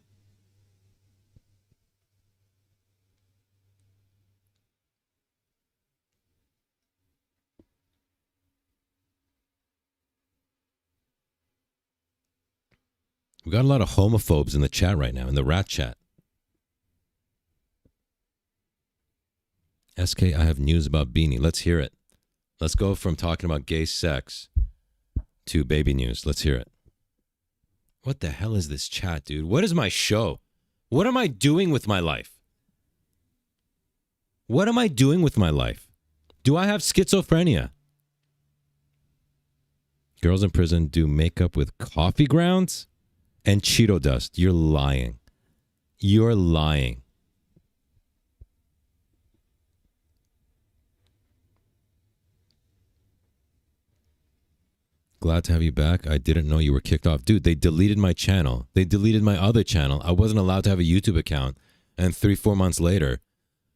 We got a lot of homophobes in the chat right now, in the rat chat. SK, I have news about Beanie. Let's hear it. Let's go from talking about gay sex to baby news. Let's hear it. What the hell is this chat, dude? What is my show? What am I doing with my life? What am I doing with my life? Do I have schizophrenia? Girls in prison do makeup with coffee grounds and Cheeto dust. You're lying. You're lying. Glad to have you back. I didn't know you were kicked off. Dude, they deleted my channel. They deleted my other channel. I wasn't allowed to have a YouTube account. And 3-4 months later,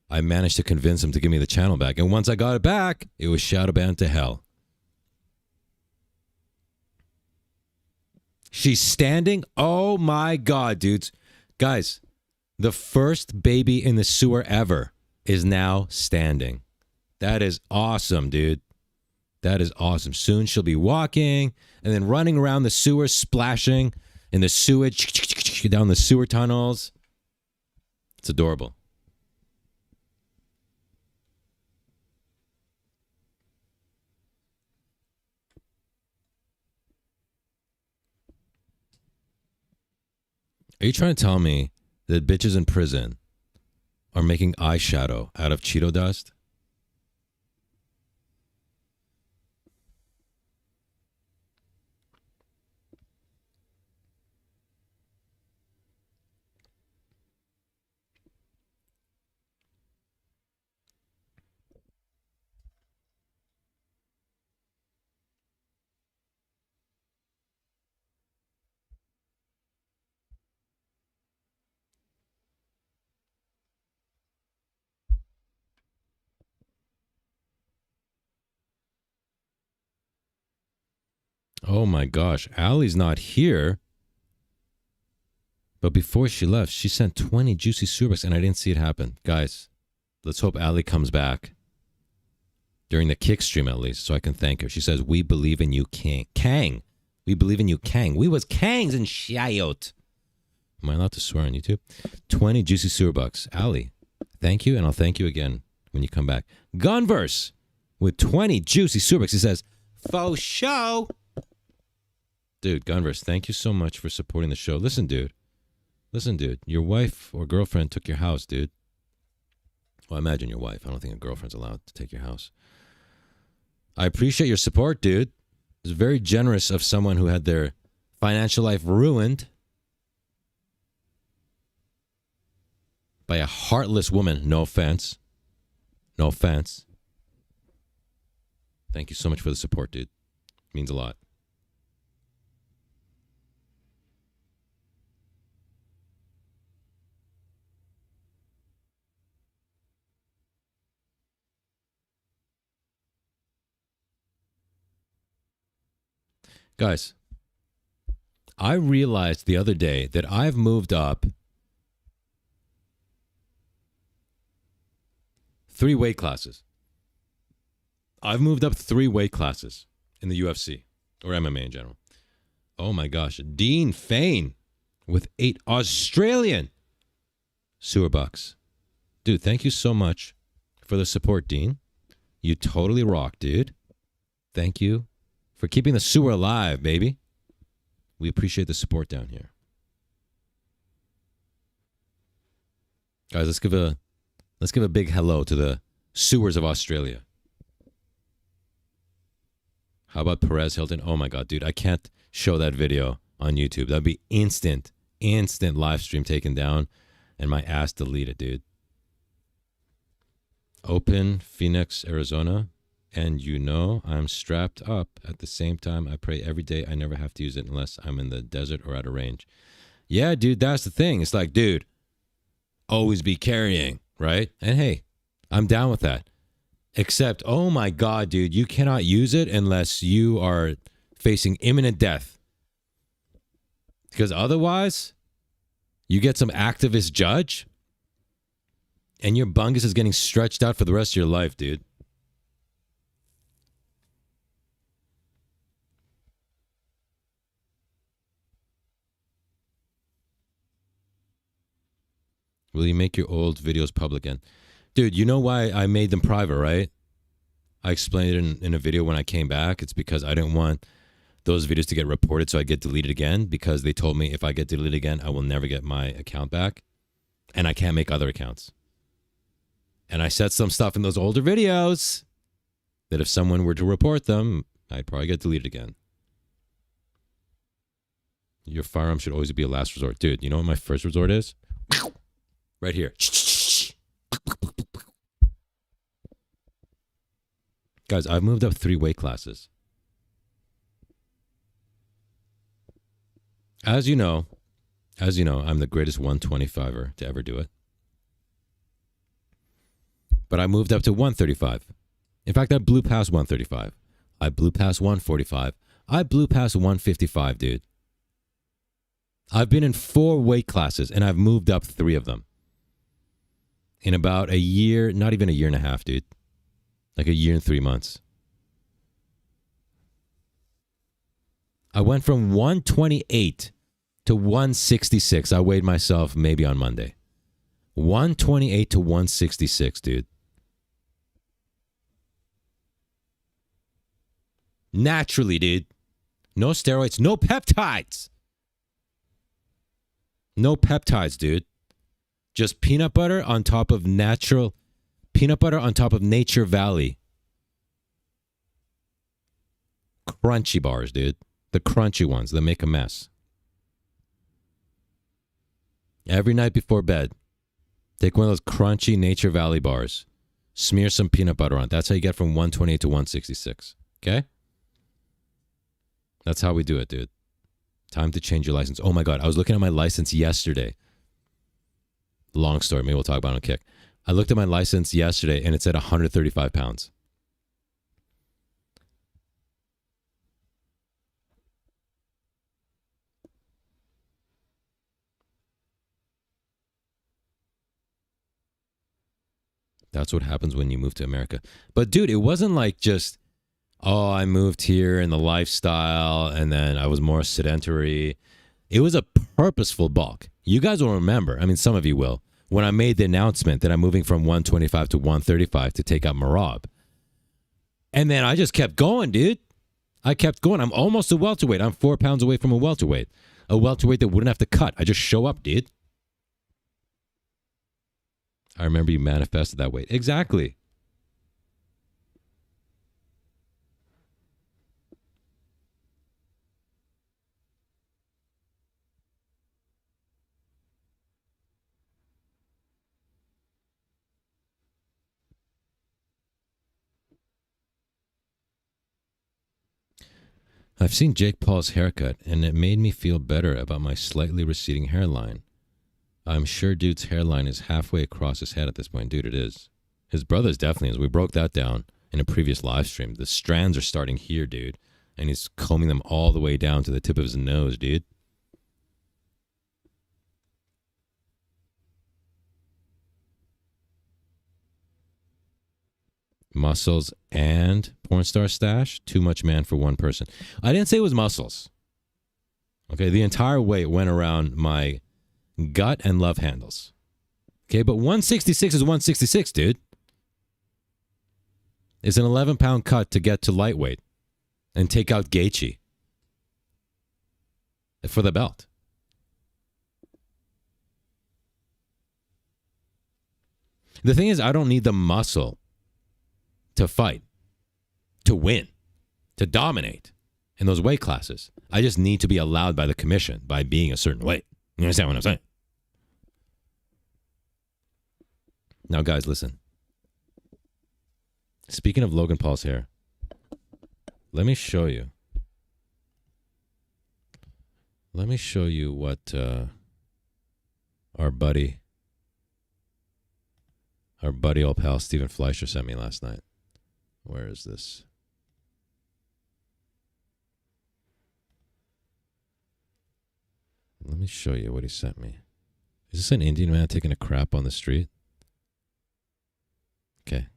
I managed to convince them to give me the channel back. And once I got it back, it was shadow banned to hell. She's standing. Oh my God, dudes. Guys, the first baby in the sewer ever is now standing. That is awesome, dude. That is awesome. Soon she'll be walking and then running around the sewer, splashing in the sewage, down the sewer tunnels. It's adorable. Are you trying to tell me that bitches in prison are making eyeshadow out of Cheeto dust? Oh my gosh. Allie's not here. But before she left, she sent 20 juicy Surbaks and I didn't see it happen. Guys, let's hope Allie comes back. During the kick stream at least, so I can thank her. She says, we believe in you, King. Kang. We believe in you, Kang. We was Kangs and Shiot. Am I allowed to swear on YouTube? 20 juicy Surbaks. Allie, thank you, and I'll thank you again when you come back. Gunverse with 20 juicy Surbaks. He says, faux show. Dude, Gunverse, thank you so much for supporting the show. Listen, dude. Your wife or girlfriend took your house, dude. Well, imagine your wife. I don't think a girlfriend's allowed to take your house. I appreciate your support, dude. It's very generous of someone who had their financial life ruined by a heartless woman. No offense. No offense. Thank you so much for the support, dude. It means a lot. Guys, I realized the other day that I've moved up 3 weight classes. I've moved up 3 weight classes in the UFC or MMA in general. Oh my gosh. Dean Fain with 8 Australian Surbaks. Dude, thank you so much for the support, Dean. You totally rock, dude. Thank you for keeping the sewer alive, baby. We appreciate the support down here. Guys, let's give a big hello to the sewers of Australia. How about Perez Hilton? Oh my God, dude, I can't show that video on YouTube. That'd be instant live stream taken down and my ass deleted, dude. Open, Phoenix, Arizona. And you know I'm strapped up. At the same time, I pray every day I never have to use it unless I'm in the desert or out of range. Yeah, dude, that's the thing. It's like, dude, always be carrying, right? And hey, I'm down with that. Except, oh my God, dude, you cannot use it unless you are facing imminent death. Because otherwise, you get some activist judge and your bungus is getting stretched out for the rest of your life, dude. Will you make your old videos public again? Dude, you know why I made them private, right? I explained it in a video when I came back. It's because I didn't want those videos to get reported so I get deleted again, because they told me if I get deleted again, I will never get my account back. And I can't make other accounts. And I said some stuff in those older videos that if someone were to report them, I'd probably get deleted again. Your firearm should always be a last resort. Dude, you know what my first resort is? Right here. Guys, I've moved up 3 weight classes. As you know, I'm the greatest 125er to ever do it. But I moved up to 135. In fact, I blew past 135. I blew past 145. I blew past 155, dude. I've been in 4 weight classes, and I've moved up 3 of them. In about a year, not even a year and a half, dude. Like a year and 3 months. I went from 128 to 166. I weighed myself maybe on Monday. 128 to 166, dude. Naturally, dude. No steroids, no peptides. No peptides, dude. Just peanut butter on top of Nature Valley. Crunchy bars, dude. The crunchy ones that make a mess. Every night before bed, take one of those crunchy Nature Valley bars. Smear some peanut butter on it. That's how you get from 128 to 166. Okay? That's how we do it, dude. Time to change your license. Oh my God, I was looking at my license yesterday. Long story. Maybe we'll talk about it on Kick. I looked at my license yesterday and it said 135 pounds. That's what happens when you move to America. But dude, it wasn't like just, oh, I moved here and the lifestyle and then I was more sedentary. It was a purposeful bulk. You guys will remember, I mean, some of you will, when I made the announcement that I'm moving from 125 to 135 to take out Marab. And then I just kept going, dude. I kept going. I'm almost a welterweight. I'm 4 pounds away from a welterweight. A welterweight that wouldn't have to cut. I just show up, dude. I remember you manifested that weight. Exactly. I've seen Jake Paul's haircut, and it made me feel better about my slightly receding hairline. I'm sure dude's hairline is halfway across his head at this point. Dude, it is. His brother's definitely is. We broke that down in a previous live stream. The strands are starting here, dude. And he's combing them all the way down to the tip of his nose, dude. Muscles and porn star stash. Too much man for one person. I didn't say it was muscles. Okay, the entire weight went around my gut and love handles. Okay, but 166 is 166, dude. It's an 11-pound cut to get to lightweight and take out Gaethje for the belt. The thing is, I don't need the muscle to fight, to win, to dominate in those weight classes. I just need to be allowed by the commission by being a certain weight. You understand what I'm saying? Now, guys, listen. Speaking of Logan Paul's hair, let me show you. Let me show you what our buddy, old pal Stephen Fleischer sent me last night. Where is this? Let me show you what he sent me. Is this an Indian man taking a crap on the street? Okay.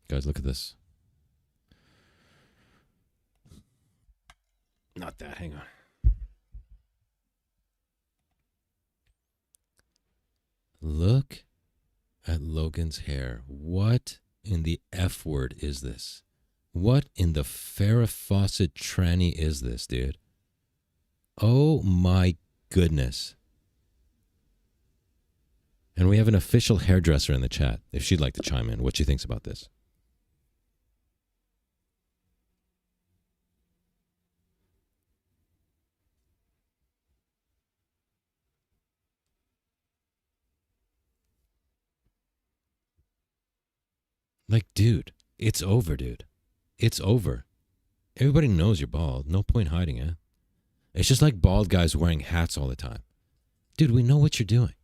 Guys, look at this. Not that. Hang on. Look at Logan's hair. What in the F word is this? What in the Farrah Fawcett tranny is this, dude? Oh my goodness. And we have an official hairdresser in the chat, if she'd like to chime in, what she thinks about this. Like, dude, it's over, dude. It's over. Everybody knows you're bald. No point hiding it. It's just like bald guys wearing hats all the time. Dude, we know what you're doing.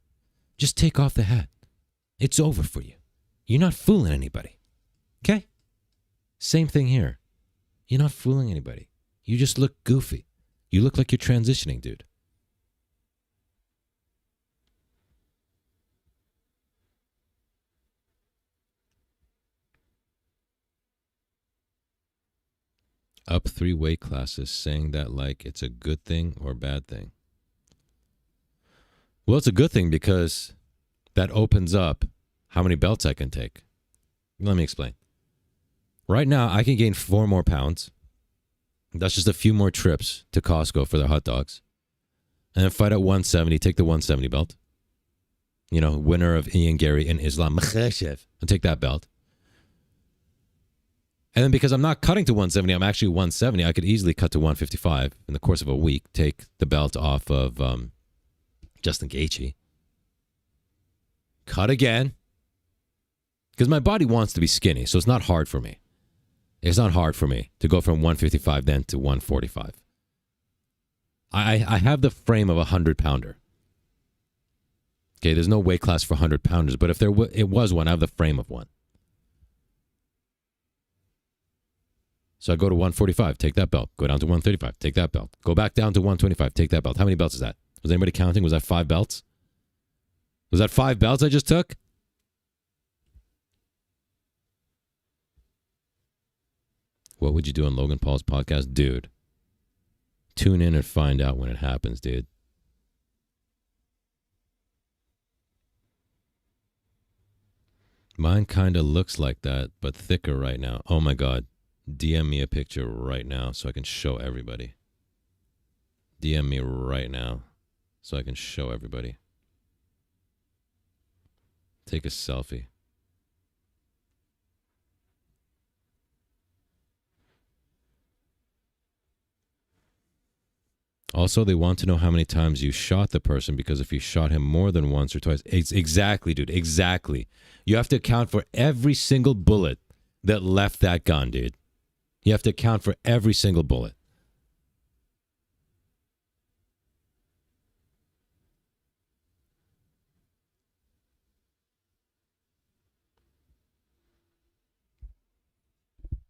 Just take off the hat. It's over for you. You're not fooling anybody. Okay? Same thing here. You're not fooling anybody. You just look goofy. You look like you're transitioning, dude. Up 3 weight classes, saying that like it's a good thing or bad thing. Well, it's a good thing because that opens up how many belts I can take. Let me explain. Right now, I can gain 4 more pounds. That's just a few more trips to Costco for their hot dogs. And then fight at 170, take the 170 belt. You know, winner of Ian Gary and Islam Makhachev. I'll take that belt. And then because I'm not cutting to 170, I'm actually 170. I could easily cut to 155 in the course of a week, take the belt off of Justin Gaethje. Cut again. Because my body wants to be skinny, so it's not hard for me. It's not hard for me to go from 155 then to 145. I have the frame of a 100-pounder. Okay, there's no weight class for 100-pounders, but if it was one, I have the frame of one. So I go to 145, take that belt. Go down to 135, take that belt. Go back down to 125, take that belt. How many belts is that? Was anybody counting? Was that 5 belts? Was that 5 belts I just took? What would you do on Logan Paul's podcast? Dude, tune in and find out when it happens, dude. Mine kind of looks like that, but thicker right now. Oh my God. DM me a picture right now so I can show everybody. DM me right now so I can show everybody. Take a selfie. Also, they want to know how many times you shot the person, because if you shot him more than once or twice, exactly, dude, exactly. You have to account for every single bullet that left that gun, dude. You have to account for every single bullet.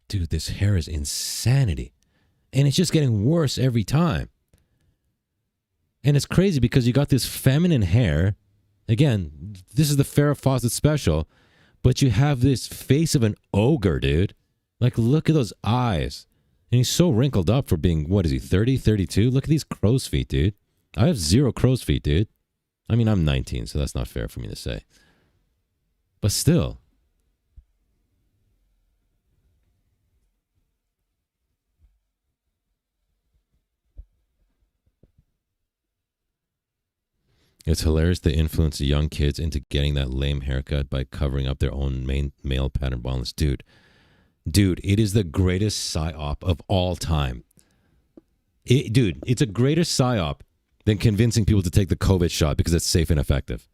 Dude, this hair is insanity. And it's just getting worse every time. And it's crazy because you got this feminine hair. Again, this is the Farrah Fawcett special. But you have this face of an ogre, dude. Like, look at those eyes. And he's so wrinkled up for being, what is he, 30, 32? Look at these crow's feet, dude. I have 0 crow's feet, dude. I mean, I'm 19, so that's not fair for me to say. But still. It's hilarious to influence young kids into getting that lame haircut by covering up their own male pattern baldness. Dude, it is the greatest psyop of all time. Dude, it's a greater psyop than convincing people to take the COVID shot because it's safe and effective.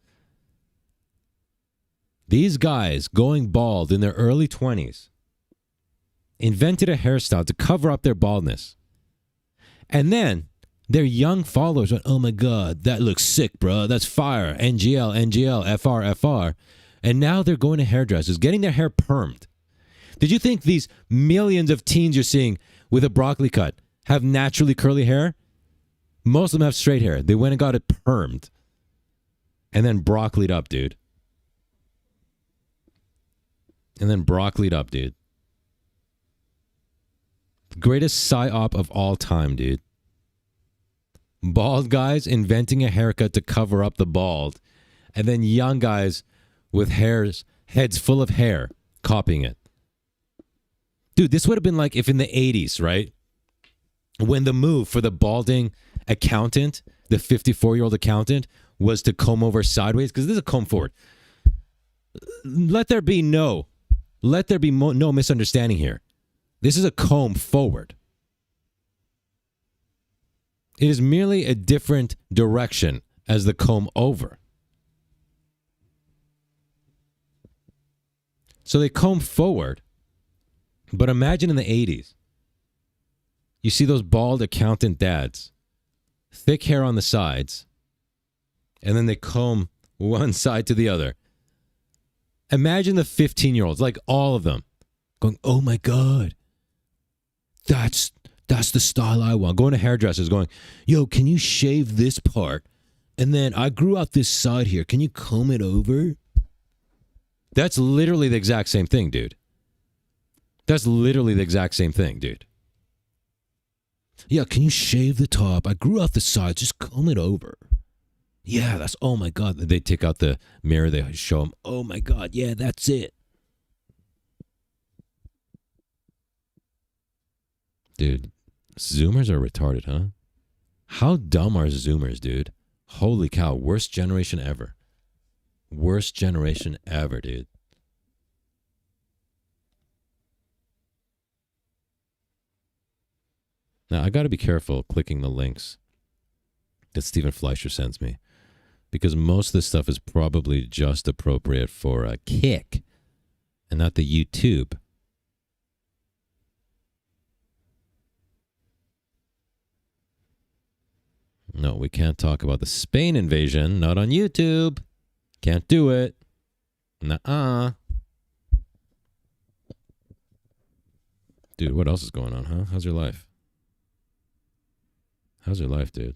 These guys going bald in their early 20s invented a hairstyle to cover up their baldness. And then their young followers went, oh my God, that looks sick, bro. That's fire. NGL, NGL, FR, FR. And now they're going to hairdressers, getting their hair permed. Did you think these millions of teens you're seeing with a broccoli cut have naturally curly hair? Most of them have straight hair. They went and got it permed. And then broccolied up, dude. Greatest psyop of all time, dude. Bald guys inventing a haircut to cover up the bald, and then young guys with heads full of hair copying it. Dude, this would have been like if in the 80s, right? When the move for the balding accountant, the 54-year-old accountant, was to comb over sideways, because this is a comb forward. Let there be no misunderstanding here. This is a comb forward. It is merely a different direction as the comb over. So they comb forward, but imagine in the 80s, you see those bald accountant dads, thick hair on the sides, and then they comb one side to the other. Imagine the 15-year-olds, like all of them, going, oh my God, that's the style I want. Going to hairdressers going, yo, can you shave this part? And then I grew out this side here. Can you comb it over? That's literally the exact same thing, dude. Yeah, can you shave the top? I grew out the sides. Just comb it over. Yeah, that's, oh my God. They take out the mirror. They show them, oh my God. Yeah, that's it. Dude, Zoomers are retarded, huh? How dumb are Zoomers, dude? Holy cow, worst generation ever. Worst generation ever, dude. Now, I got to be careful clicking the links that Stephen Fleischer sends me, because most of this stuff is probably just appropriate for a Kick and not the YouTube. No, we can't talk about the Spain invasion. Not on YouTube. Can't do it. Nuh-uh. Dude, what else is going on, huh? How's your life? How's your life, dude?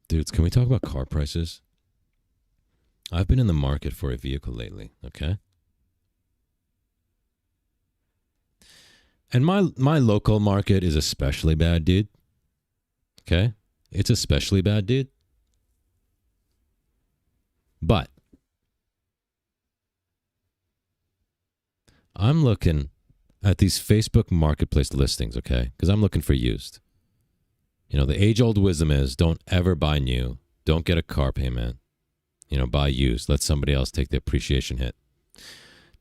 Dudes, can we talk about car prices? I've been in the market for a vehicle lately, okay? And my local market is especially bad, dude. Okay? It's especially bad, dude. But I'm looking at these Facebook marketplace listings, okay? Because I'm looking for used. You know, the age-old wisdom is don't ever buy new. Don't get a car payment. You know, buy used. Let somebody else take the appreciation hit.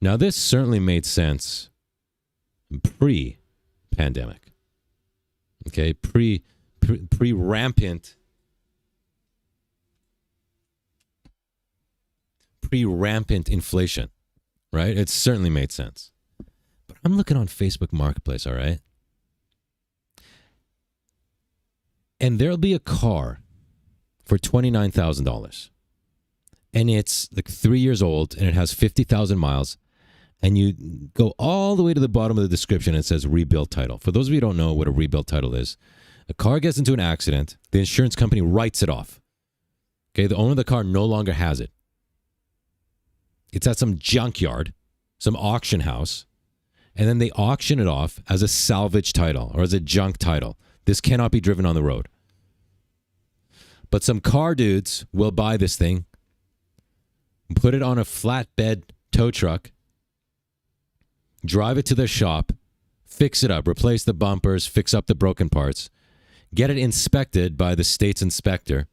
Now, this certainly made sense pre-pandemic. Okay? Pre-rampant inflation, right? It certainly made sense. But I'm looking on Facebook Marketplace, all right? And there'll be a car for $29,000. And it's like 3 years old and it has 50,000 miles. And you go all the way to the bottom of the description and it says rebuild title. For those of you who don't know what a rebuild title is, a car gets into an accident, the insurance company writes it off. Okay, the owner of the car no longer has it. It's at some junkyard, some auction house, and then they auction it off as a salvage title or as a junk title. This cannot be driven on the road. But some car dudes will buy this thing, put it on a flatbed tow truck, drive it to their shop, fix it up, replace the bumpers, fix up the broken parts, get it inspected by the state's inspector,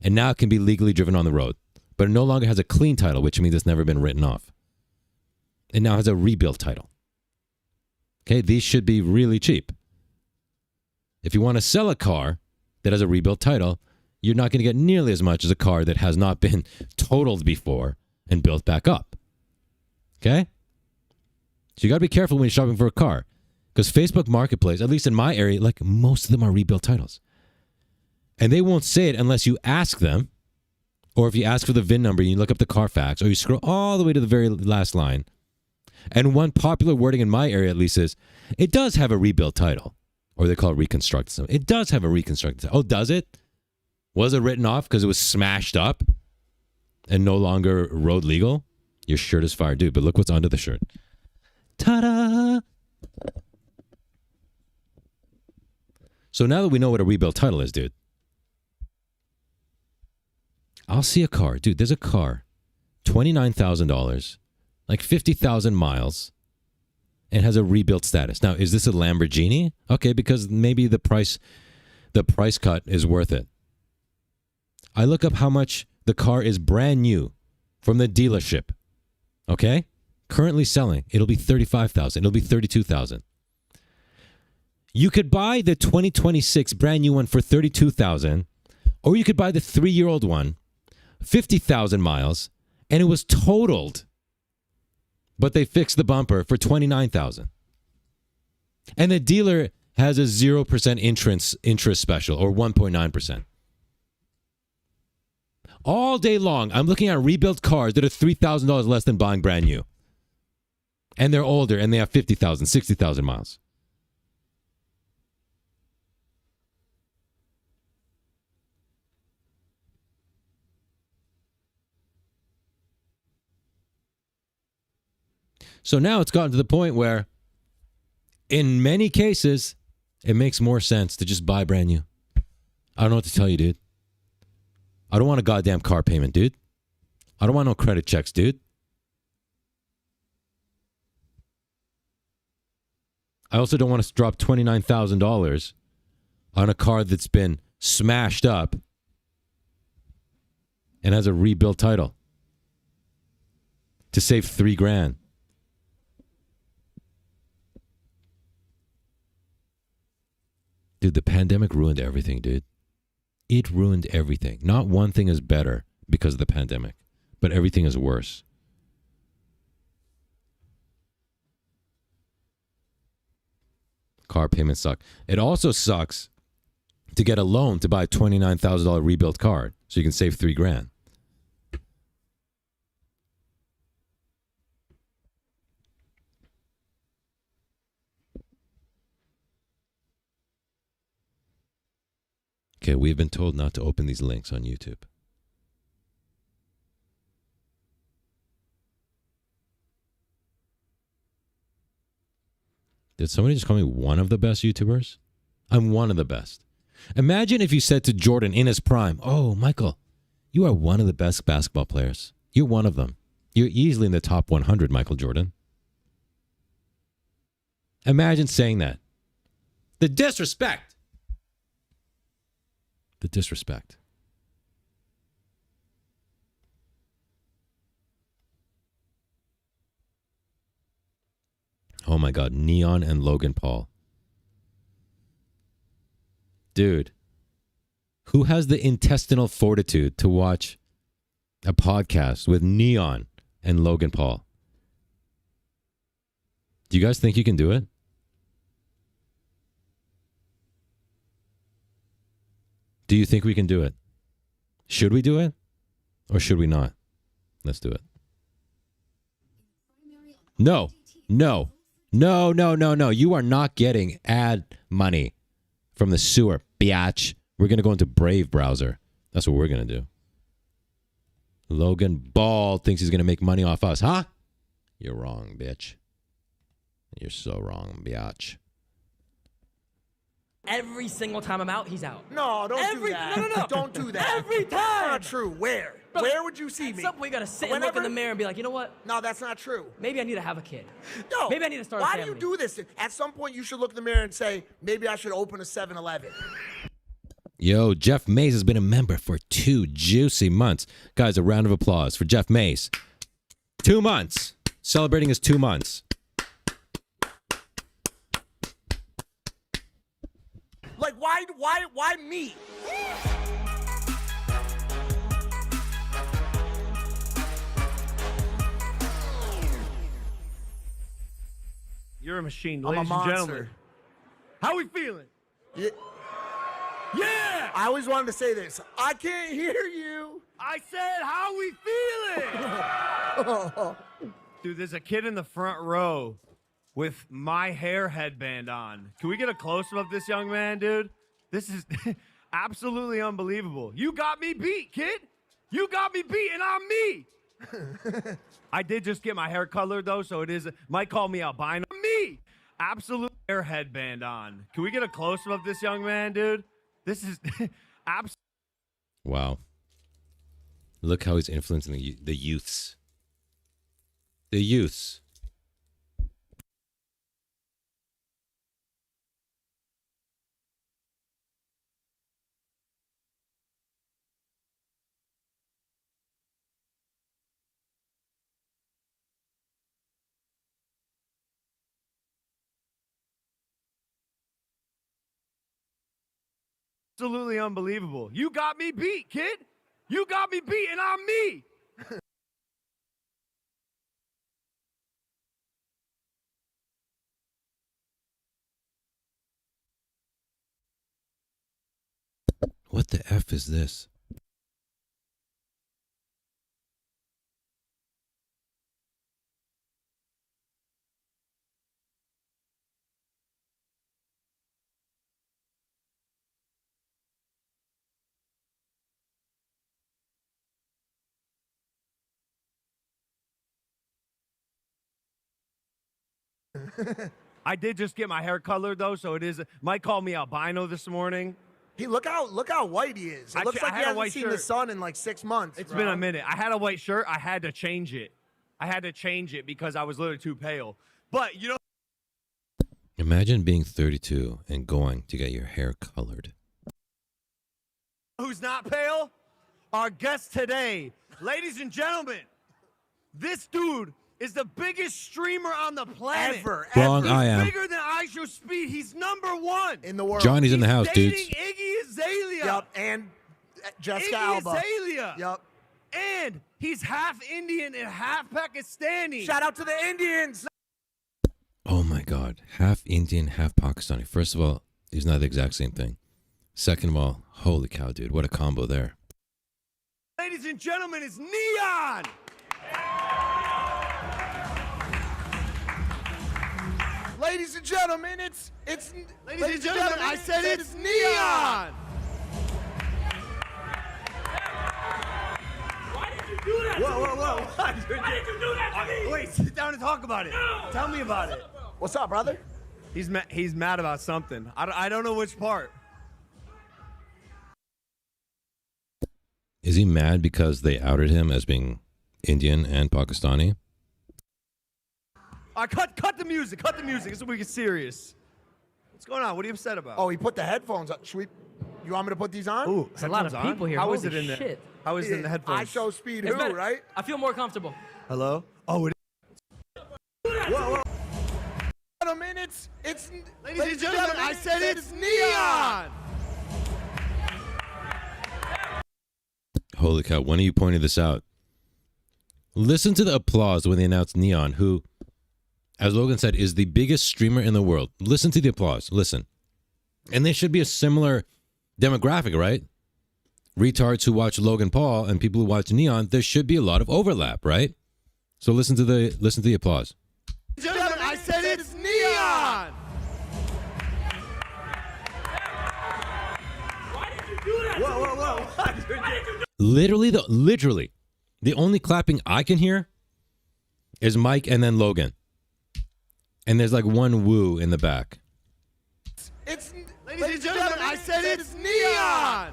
and now it can be legally driven on the road. But it no longer has a clean title, which means it's never been written off. It now has a rebuild title. Okay, these should be really cheap. If you want to sell a car that has a rebuild title, you're not going to get nearly as much as a car that has not been totaled before and built back up. Okay? So you got to be careful when you're shopping for a car. Because Facebook Marketplace, at least in my area, like most of them are rebuilt titles. And they won't say it unless you ask them. Or if you ask for the VIN number, you look up the Carfax, or you scroll all the way to the very last line. And one popular wording in my area, at least, is, it does have a rebuilt title. Or they call it reconstructed. It does have a reconstructed title. Oh, does it? Was it written off because it was smashed up and no longer road legal? Your shirt is fire, dude. But look what's under the shirt. Ta-da! So now that we know what a rebuilt title is, dude, I'll see a car. Dude, there's a car. $29,000, like 50,000 miles, and has a rebuilt status. Now, is this a Lamborghini? Okay, because maybe the price cut is worth it. I look up how much the car is brand new from the dealership. Okay? Currently selling. It'll be $35,000. It'll be $32,000. You could buy the 2026 brand new one for $32,000, or you could buy the 3-year-old one, 50,000 miles, and it was totaled. But they fixed the bumper for $29,000. And the dealer has a 0% interest special, or 1.9%. All day long, I'm looking at rebuilt cars that are $3,000 less than buying brand new. And they're older, and they have 50,000, 60,000 miles. So now it's gotten to the point where, in many cases, it makes more sense to just buy brand new. I don't know what to tell you, dude. I don't want a goddamn car payment, dude. I don't want no credit checks, dude. I also don't want to drop $29,000 on a car that's been smashed up and has a rebuilt title to save $3,000. Dude, the pandemic ruined everything, dude. It ruined everything. Not one thing is better because of the pandemic, but everything is worse. Car payments suck. It also sucks to get a loan to buy a $29,000 rebuilt car so you can save $3,000. Okay, we've been told not to open these links on YouTube. Did somebody just call me one of the best YouTubers? I'm one of the best. Imagine if you said to Jordan in his prime, oh, Michael, you are one of the best basketball players. You're one of them. You're easily in the top 100, Michael Jordan. Imagine saying that. The disrespect. The disrespect. Oh my God, Neon and Logan Paul. Dude, who has the intestinal fortitude to watch a podcast with Neon and Logan Paul? Do you guys think you can do it? Do you think we can do it? Should we do it? Or should we not? Let's do it. No. No. No, no, no, no. You are not getting ad money from the sewer, biatch. We're going to go into Brave browser. That's what we're going to do. Logan Paul thinks he's going to make money off us, huh? You're wrong, bitch. You're so wrong, biatch. Every single time I'm out, he's out. No, don't do that. No. Don't do that. Every time. That's not true. Where? Bro, Where would you see at me? some point, you gotta sit and look in the mirror and be like, you know what? No, that's not true. Maybe I need to have a kid. No. Maybe I need to start a Why family. do you do this? At some point, you should look in the mirror and say, maybe I should open a 7-Eleven. Yo, Jeff Mays has been a member for 2 juicy months. Guys, a round of applause for Jeff Mays. 2 months. Celebrating his 2 months. Like, why me? You're a machine, I'm a ladies and monster. gentlemen. How we feeling? Yeah. Yeah! I always wanted to say this. I can't hear you. I said, how we feeling? Dude, there's a kid in the front row with my hair headband on. Can we get a close-up of this young man, dude? This is absolutely unbelievable. You got me beat, kid. You got me beat, and I'm me. I did just get my hair colored, though, so it is, might call me albino. Me! Absolute hair headband on. Can we get a close-up of this young man, dude? This is absolutely... Wow. Look how he's influencing the youths. The youths. Absolutely unbelievable. You got me beat, kid. You got me beat, and I'm me. What the F is this? I did just get my hair colored, though, so it is, might call me albino this morning. Look how white he is. It looks like he hasn't seen the sun in like 6 months. It's been a minute. I had a white shirt. I had to change it. I had to change it because I was literally too pale. But, you know... Imagine being 32 and going to get your hair colored. Who's not pale? Our guest today. Ladies and gentlemen, this dude is the biggest streamer on the planet. Ever. Wrong, I am. Bigger than Aisha Speed. He's #1 In the world. Johnny's in the house, dating dudes. Iggy Azalea. Yup, and Jessica Iggy Alba. Azalea. Yup. And he's half Indian and half Pakistani. Shout out to the Indians. Oh my God. Half Indian, half Pakistani. First of all, he's not the exact same thing. Second of all, holy cow, dude. What a combo there. Ladies and gentlemen, it's Neon. Ladies and gentlemen, it's Ladies and gentlemen, I said it's Neon. Why did you do that to me? Whoa. Why did you do that to me? Wait, sit down and talk about it. No. Tell me about it. What's up, brother? He's mad about something. I don't know which part. Is he mad because they outed him as being Indian and Pakistani? Cut the music. Cut the music. This is where we get serious. What's going on? What are you upset about? Oh, he put the headphones on. You want me to put these on? Ooh, There's a lot of headphones on? people here. How Holy is it in there? shit. How is it in the headphones? I show speed It's who, better. right? I feel more comfortable. Hello? Oh, it Whoa. It's Ladies and gentlemen, I said it's neon. Holy cow, when are you pointing this out? Listen to the applause when they announced Neon, who, as Logan said, is the biggest streamer in the world. Listen to the applause. Listen. And there should be a similar demographic, right? Retards who watch Logan Paul and people who watch Neon, there should be a lot of overlap, right? So listen to the applause. Gentlemen, I said it's neon. Why did you do that? Whoa. Literally, the only clapping I can hear is Mike and then Logan. And there's like one woo in the back. Ladies and gentlemen, I said it's neon.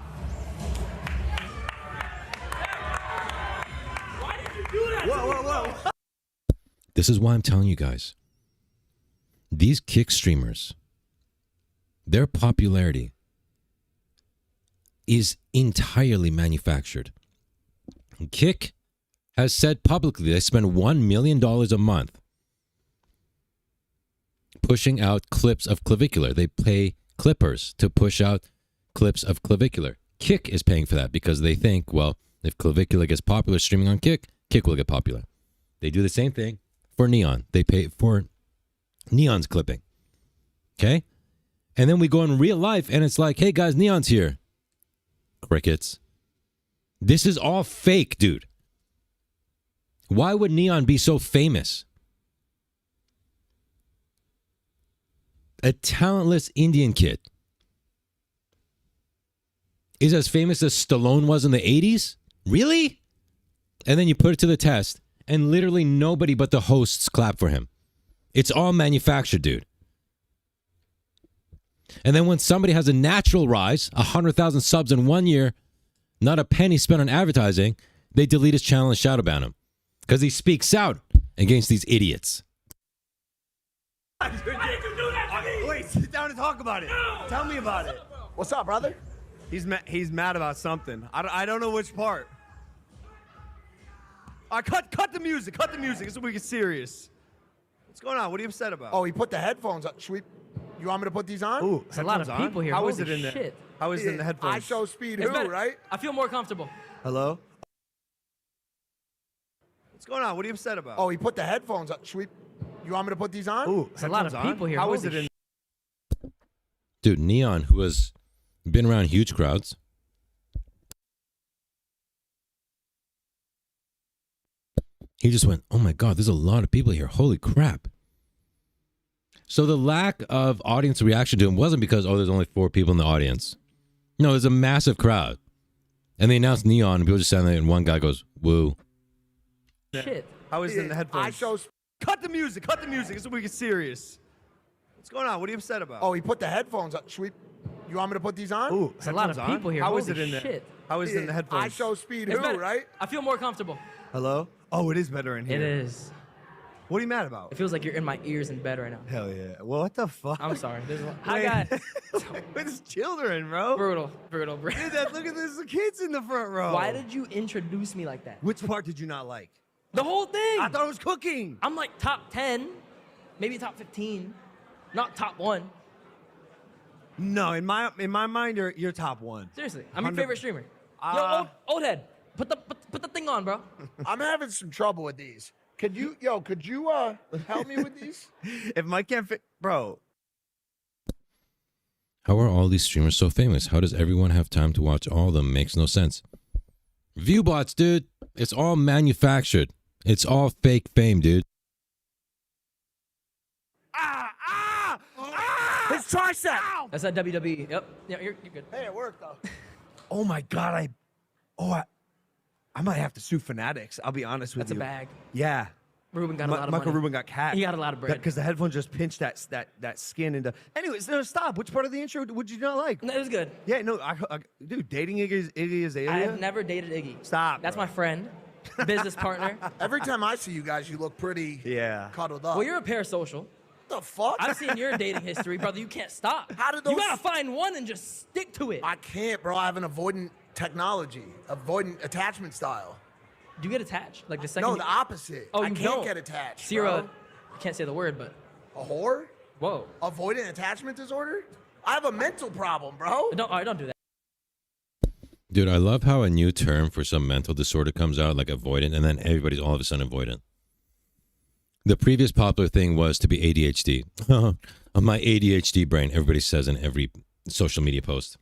Why did you do that? Whoa. This is why I'm telling you guys. These kick streamers, their popularity is entirely manufactured. Kick has said publicly they spend $1 million a month pushing out clips of clavicular. They pay clippers to push out clips of clavicular. Kick is paying for that because they think, well, if clavicular gets popular streaming on Kick, Kick will get popular. They do the same thing for Neon. They pay for Neon's clipping. Okay? And then we go in real life and it's like, hey guys, Neon's here. Crickets. This is all fake, dude. Why would Neon be so famous? A talentless Indian kid is as famous as Stallone was in the 80s? Really? And then you put it to the test and literally nobody but the hosts clap for him. It's all manufactured, dude. And then when somebody has a natural rise, 100,000 subs in 1 year, not a penny spent on advertising, they delete his channel and shadow ban him. Because he speaks out against these idiots. Why did you do that to me? Wait, sit down and talk about it. Tell me about it. What's up, brother? He's mad about something. I don't know which part. Cut the music. Cut the music. This is where we get serious. What's going on? What are you upset about? Oh, he put the headphones on. You want me to put these on? Ooh, There's a lot of headphones on? people here. How is Holy it in there? shit. How is it in the headphones? I show speed It's who, better. right? I feel more comfortable. Hello? What's going on? What are you upset about? Oh, he put the headphones on. You want me to put these on? Ooh, There's a lot of headphones on? people here. How Holy is it in Dude, Neon, who has been around huge crowds, he just went, oh my God, there's a lot of people here. Holy crap. So the lack of audience reaction to him wasn't because, oh, there's only 4 people in the audience. No, there's a massive crowd. And they announced Neon, and people just stand there, and one guy goes, woo. Shit. How is it in the headphones? I show. Cut the music. Cut the music. This is where we get serious. What's going on? What are you upset about? Oh, he put the headphones on. You want me to put these on? Ooh, There's a lot of headphones on? people here. How Holy is it in there? shit. How is it in the headphones? I show speed It's who, better. right? I feel more comfortable. Hello? Oh, it is better in here. It is. What are you mad about? It feels like you're in my ears in bed right now. Hell yeah. Well, what the fuck? I'm sorry. Hi, Wait. guys. It's children, bro. Brutal. Dude, look at this. The kids in the front row. Why did you introduce me like that? Which part did you not like? The whole thing. I thought it was cooking. I'm like top 10, maybe top 15, not top 1. No, in my mind, you're top 1. Seriously, I'm your 100%. favorite streamer. Yo, old head, put the thing on, bro. I'm having some trouble with these. Could you help me with these? If Mike can't fit, bro. How are all these streamers so famous? How does everyone have time to watch all of them? Makes no sense. Viewbots, dude. It's all manufactured. It's all fake fame, dude. His tricep. That's that WWE. Yep. Yeah, you're good. Hey, it worked though. Oh my God, I might have to sue Fanatics. I'll be honest with That's you. a bag. Yeah. Ruben got a lot of Michael money. Rubin got cat. He got a lot of bread. Because the headphones just pinched that skin into. Anyways, no, stop. Which part of the intro would you not like? No, it was good. Yeah, no, dude, dating Iggy Azalea. I have never dated Iggy. Stop. That's bro. my friend, business partner. Every time I see you guys, you look pretty cuddled up. Well, you're a parasocial. What the fuck? I've seen your dating history, brother. You can't stop. How did You those- gotta find one and just stick to it. I can't, bro. I have an avoidant technology, avoidant attachment style. Do you get attached? Like the second. No, the opposite. Oh, I you can't don't. get attached. So you're bro. I can't say the word, but. A whore? Whoa. Avoidant attachment disorder? I have a mental problem, bro. Don't. All right, don't do that. Dude, I love how a new term for some mental disorder comes out, like avoidant, and then everybody's all of a sudden avoidant. The previous popular thing was to be ADHD. My ADHD brain, everybody says in every social media post.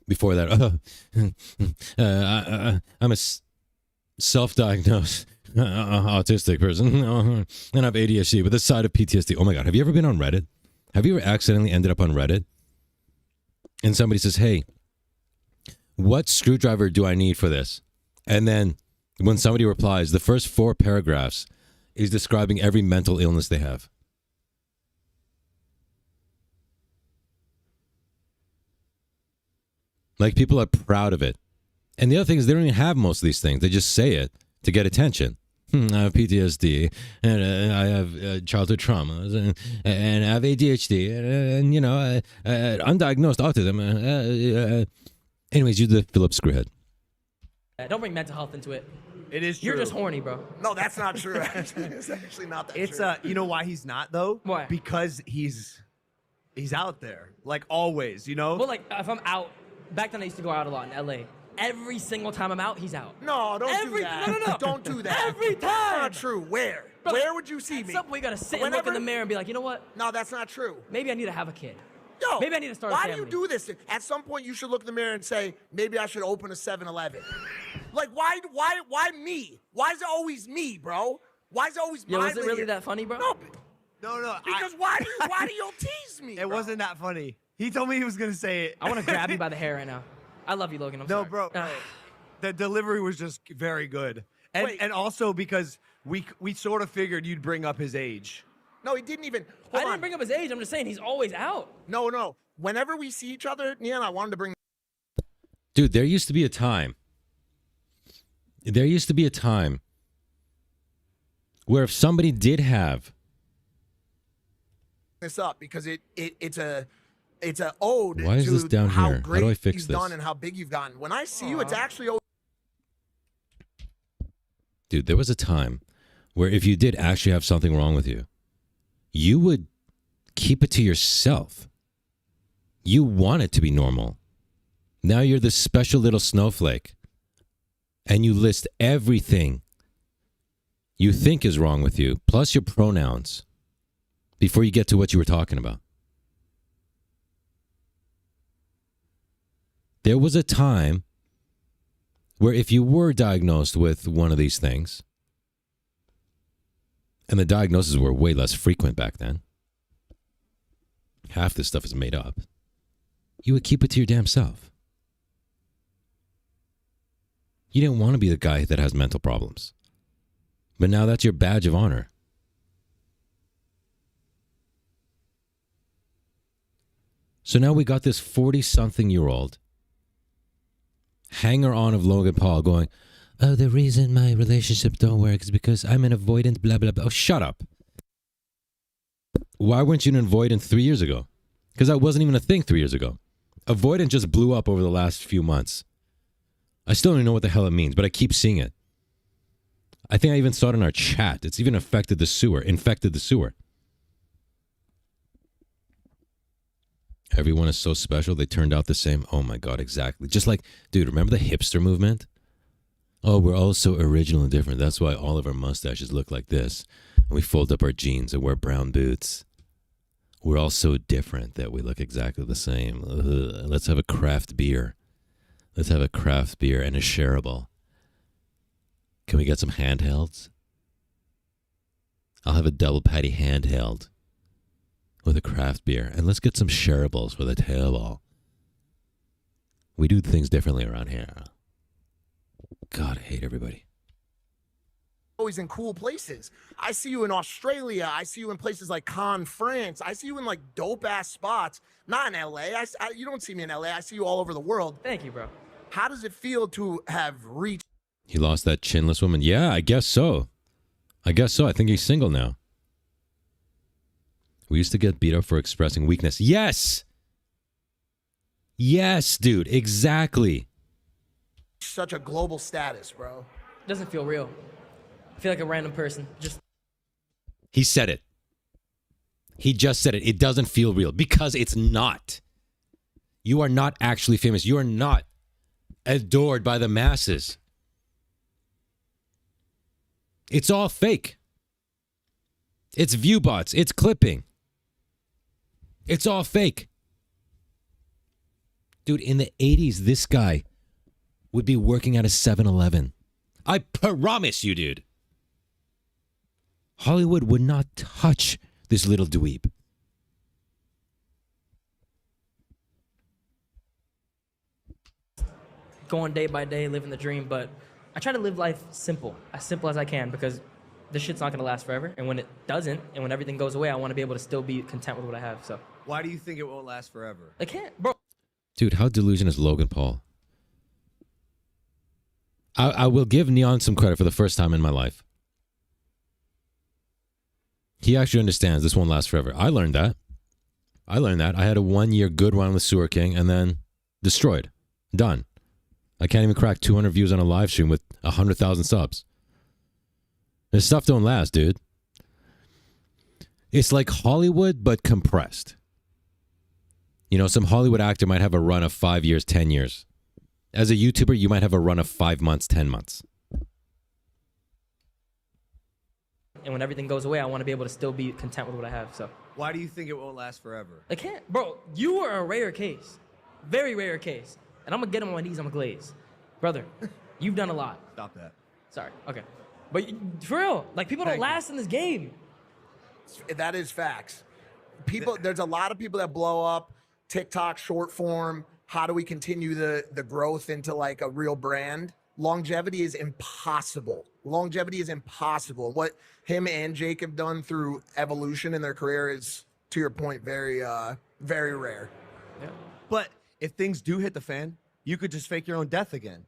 Before that, I'm a self-diagnosed autistic person, and I have ADHD with a side of PTSD. Oh my God, have you ever been on Reddit? Have you ever accidentally ended up on Reddit? And somebody says, hey, what screwdriver do I need for this? And then when somebody replies, the first 4 paragraphs is describing every mental illness they have. Like, people are proud of it. And the other thing is they don't even have most of these things. They just say it to get attention. I have PTSD, and I have childhood traumas, and I have ADHD, and you know, undiagnosed autism. Anyways, you're the Philip Screwhead. Don't bring mental health into it. It is true. You're just horny, bro. No, that's not true. It's actually not that It's true. you know why he's not though? Why? Because he's out there, like always, you know? Well, like if I'm out, back then I used to go out a lot in LA. Every single time I'm out, he's out. No, don't do that. No. Don't do that. Every time. That's not true. Where? Bro, Where would you see At me? some point, you gotta sit and look in the mirror and be like, you know what? No, that's not true. Maybe I need to have a kid. Yo, Maybe I need to start a why family. do you do this? At some point, you should look in the mirror and say, maybe I should open a 7-Eleven. Like, why me? Why is it always me, bro? Why is it always Yo, my is it really that funny, bro? No, No. because why do you tease me? It bro? wasn't that funny. He told me he was gonna say it. I want to grab you by the hair right now. I love you, Logan. I'm No, sorry. bro. The delivery was just very good, and also because we sort of figured you'd bring up his age. No, he didn't even. I Hold on. didn't bring up his age. I'm just saying he's always out. No. Whenever we see each other, Neon, I wanted to bring Dude, there used to be a time. There used to be a time where if somebody did have this up because it's a ode Why is to this down how here? How great do I fix you've this? done and how big you've gotten. When I see you, it's actually Dude, there was a time where if you did actually have something wrong with you, you would keep it to yourself. You want it to be normal. Now you're this special little snowflake, and you list everything you think is wrong with you, plus your pronouns, before you get to what you were talking about. There was a time where if you were diagnosed with one of these things, and the diagnoses were way less frequent back then, half this stuff is made up, you would keep it to your damn self. You didn't want to be the guy that has mental problems. But now that's your badge of honor. So now we got this 40-something-year-old hanger-on of Logan Paul going, oh, the reason my relationship don't work is because I'm an avoidant, blah, blah, blah. Oh, shut up. Why weren't you an avoidant 3 years ago? Because that wasn't even a thing 3 years ago. Avoidant just blew up over the last few months. I still don't even know what the hell it means, but I keep seeing it. I think I even saw it in our chat. It's even infected the sewer. Everyone is so special. They turned out the same. Oh my God, exactly. Just like, dude, remember the hipster movement? Oh, we're all so original and different. That's why all of our mustaches look like this. And we fold up our jeans and wear brown boots. We're all so different that we look exactly the same. Ugh. Let's have a craft beer. Let's have a craft beer and a shareable. Can we get some handhelds? I'll have a double patty handheld with a craft beer. And let's get some shareables with a table. We do things differently around here. God, I hate everybody. always in cool places. I see you in Australia. I see you in places like Cannes, France. I see you in like dope ass spots. Not in LA. You don't see me in LA. I see you all over the world. Thank you, bro. How does it feel to have reached He lost that chinless woman. Yeah, I guess so. I think he's single now. We used to get beat up for expressing weakness. Yes! Yes, dude. Exactly. such a global status, bro? It doesn't feel real. I feel like a random person. He said it. He just said it. It doesn't feel real because it's not. You are not actually famous. You are not adored by the masses. It's all fake. It's view bots. It's clipping. It's all fake. Dude, in the 80s, this guy would be working at a 7-Eleven. I promise you, dude. Hollywood would not touch this little dweeb. Going day by day, living the dream, but I try to live life simple as I can, because this shit's not gonna last forever. And when it doesn't, and when everything goes away, I want to be able to still be content with what I have. So Why do you think it won't last forever? I can't, bro. Dude, how delusional is Logan Paul? I will give Neon some credit for the first time in my life. He actually understands this won't last forever. I learned that. I had a 1-year good run with Sewer King and then destroyed. Done. I can't even crack 200 views on a live stream with 100,000 subs. This stuff don't last, dude. It's like Hollywood, but compressed. You know, some Hollywood actor might have a run of 5 years, 10 years. As a YouTuber, you might have a run of 5 months, 10 months. And when everything goes away, I want to be able to still be content with what I have. So Why do you think it won't last forever? I can't, bro. You are a rare case, very rare case. And I'm gonna get on my knees. I'm gonna glaze, brother. You've done a lot. Stop that. Sorry. Okay, but for real, like, people don't last in this game. That is facts. People, there's a lot of people that blow up TikTok short form. How do we continue the growth into like a real brand? Longevity is impossible. Longevity is impossible. What him and Jake have done through evolution in their career is, to your point, very rare. Yeah. But if things do hit the fan, you could just fake your own death again.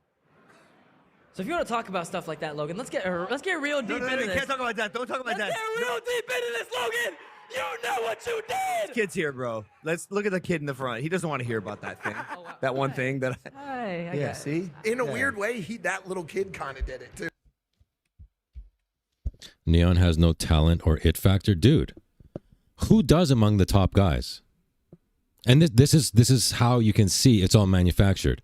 So if you want to talk about stuff like that, Logan, let's get real deep into You this. can't talk about that. Don't talk about Let's that. get real deep into this, Logan. You know what you did. Kid's here, bro. Let's look at the kid in the front. He doesn't want to hear about that thing. Oh, wow. That one thing that Hi, I Yeah, got it. see? In a weird way, that little kid kind of did it too. Neon has no talent or it factor. Dude, who does among the top guys? And this is how you can see it's all manufactured.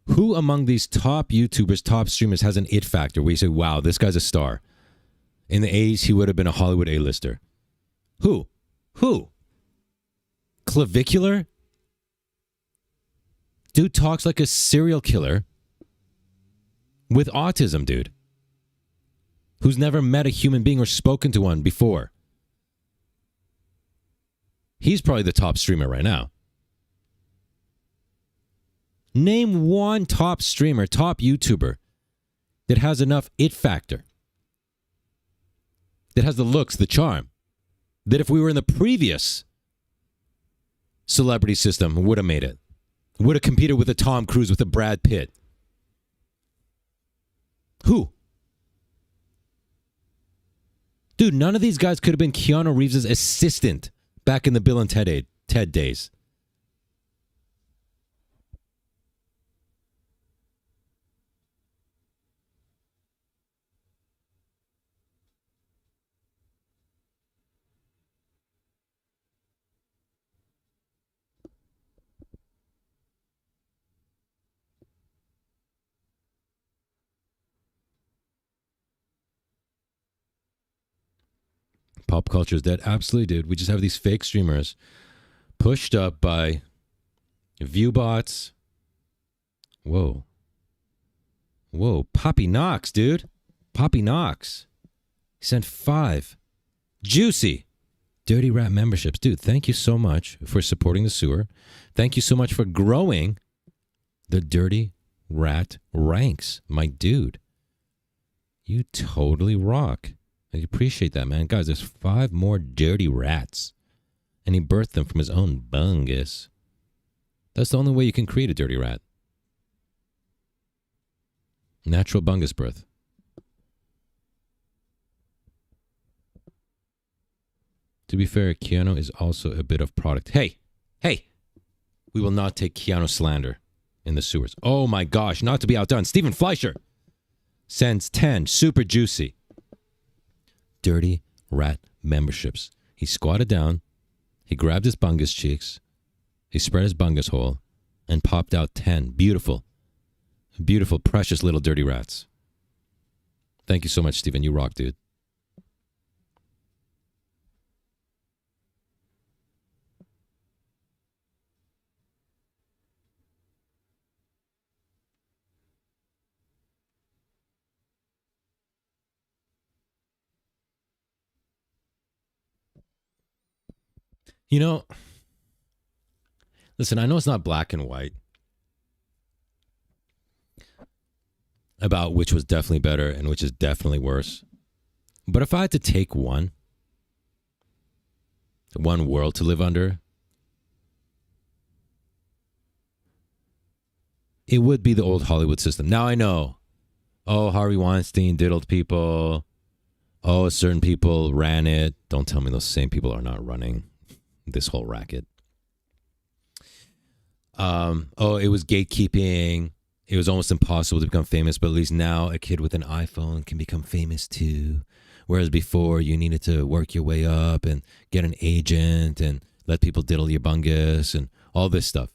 Who among these top YouTubers, top streamers has an it factor where you say, wow, this guy's a star? In the 80s, he would have been a Hollywood A-lister. Who? Clavicular? Dude talks like a serial killer with autism, dude. Who's never met a human being or spoken to one before. He's probably the top streamer right now. Name one top streamer, top YouTuber that has enough it factor. That has the looks, the charm. That if we were in the previous celebrity system, would have made it. Would have competed with a Tom Cruise, with a Brad Pitt. Who? Dude, none of these guys could have been Keanu Reeves' assistant back in the Bill and Ted days. Pop culture is dead. Absolutely, dude. We just have these fake streamers pushed up by view bots. Whoa. Poppy Knox, dude. Poppy Knox. He sent 5. Juicy. Dirty Rat memberships. Dude, thank you so much for supporting the sewer. Thank you so much for growing the Dirty Rat ranks, my dude. You totally rock. I appreciate that, man. Guys, there's 5 more dirty rats. And he birthed them from his own bungus. That's the only way you can create a dirty rat. Natural bungus birth. To be fair, Keanu is also a bit of product. Hey! We will not take Keanu slander in the sewers. Oh my gosh, not to be outdone. Stephen Fleischer sends 10 super juicy dirty rat memberships. He squatted down, he grabbed his bungus cheeks, he spread his bungus hole, and popped out 10 beautiful, precious little dirty rats. Thank you so much, Stephen. You rock, dude. You know, listen, I know it's not black and white about which was definitely better and which is definitely worse. But if I had to take one world to live under, it would be the old Hollywood system. Now I know, oh, Harvey Weinstein diddled people. Oh, certain people ran it. Don't tell me those same people are not running this whole racket. It was gatekeeping. It was almost impossible to become famous, but at least now a kid with an iPhone can become famous too. Whereas before you needed to work your way up and get an agent and let people diddle your bungus and all this stuff.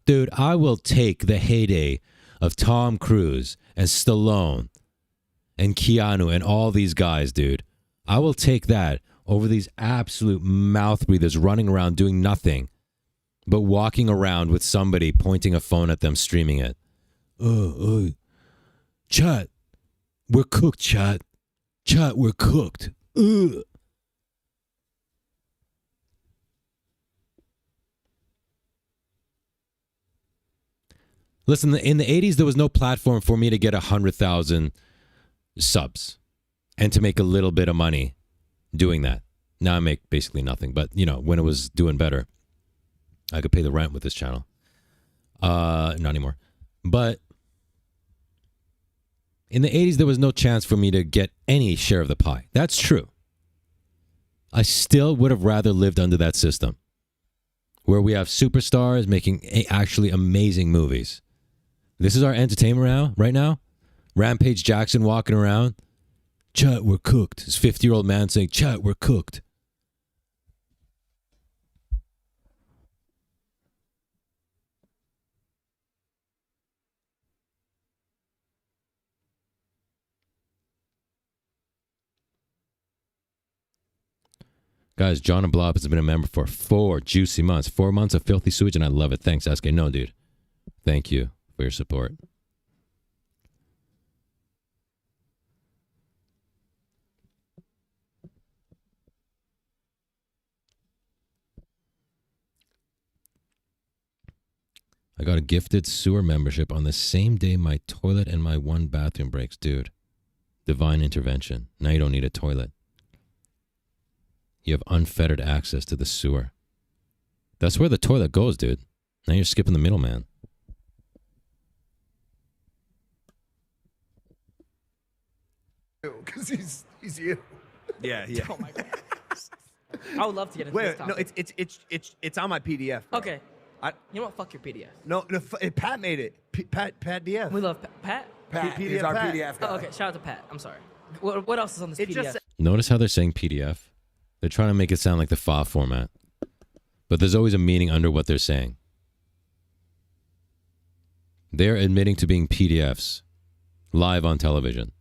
Dude, I will take the heyday of Tom Cruise and Stallone and Keanu and all these guys, dude. I will take that over these absolute mouth breathers running around doing nothing but walking around with somebody pointing a phone at them, streaming it. Chat, we're cooked, chat. Chat, we're cooked. Listen, in the 80s, there was no platform for me to get 100,000 subs and to make a little bit of money doing that. Now I make basically nothing. But, you know, when it was doing better, I could pay the rent with this channel. Not anymore. But in the 80s, there was no chance for me to get any share of the pie. That's true. I still would have rather lived under that system where we have superstars making actually amazing movies. This is our entertainment right now. Rampage Jackson walking around. Chat, we're cooked. This 50-year-old man saying, chat, we're cooked. Guys, John and Blob has been a member for 4 juicy months. 4 months of filthy sewage, and I love it. Thanks, SK. No, dude. Thank you for your support. I got a gifted sewer membership on the same day my toilet and my 1 bathroom breaks. Dude, divine intervention. Now you don't need a toilet. You have unfettered access to the sewer. That's where the toilet goes, dude. Now you're skipping the middleman. Because he's you. Yeah. Oh my god. I would love to get into this Wait, no, topic. it's on my PDF. Bro. Okay. I- You know what? Fuck your PDF. No, Pat made it. Pat DF. We love Pat. Pat, PDF he's our Pat. PDF guy. Oh, okay. Shout out to Pat. I'm sorry. What else is on this It PDF? just Notice how they're saying PDF? They're trying to make it sound like the file format. But there's always a meaning under what they're saying. They're admitting to being PDFs live on television.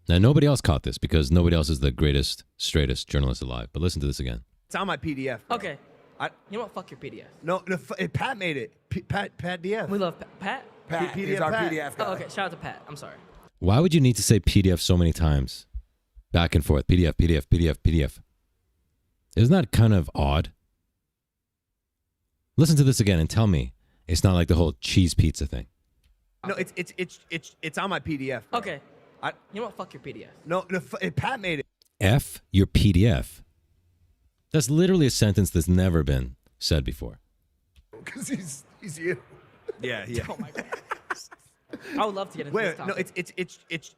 Now, nobody else caught this because nobody else is the greatest, straightest journalist alive. But listen to this again. it's on my PDF. Bro. Okay. You know what? Fuck your PDF. No, Pat made it. Pat DF. We love Pat. Pat, PDF he's our Pat. PDF guy. Oh, okay. Shout out to Pat. I'm sorry. Why would you need to say PDF so many times? Back and forth. PDF, PDF, PDF, PDF. Isn't that kind of odd? Listen to this again and tell me it's not like the whole cheese pizza thing. No, it's on my PDF. Bro. Okay. You know what? Fuck your PDF. No, Pat made it. F your PDF. That's literally a sentence that's never been said before. Because he's you. Yeah. Oh my god. I would love to get into this Wait, no, topic.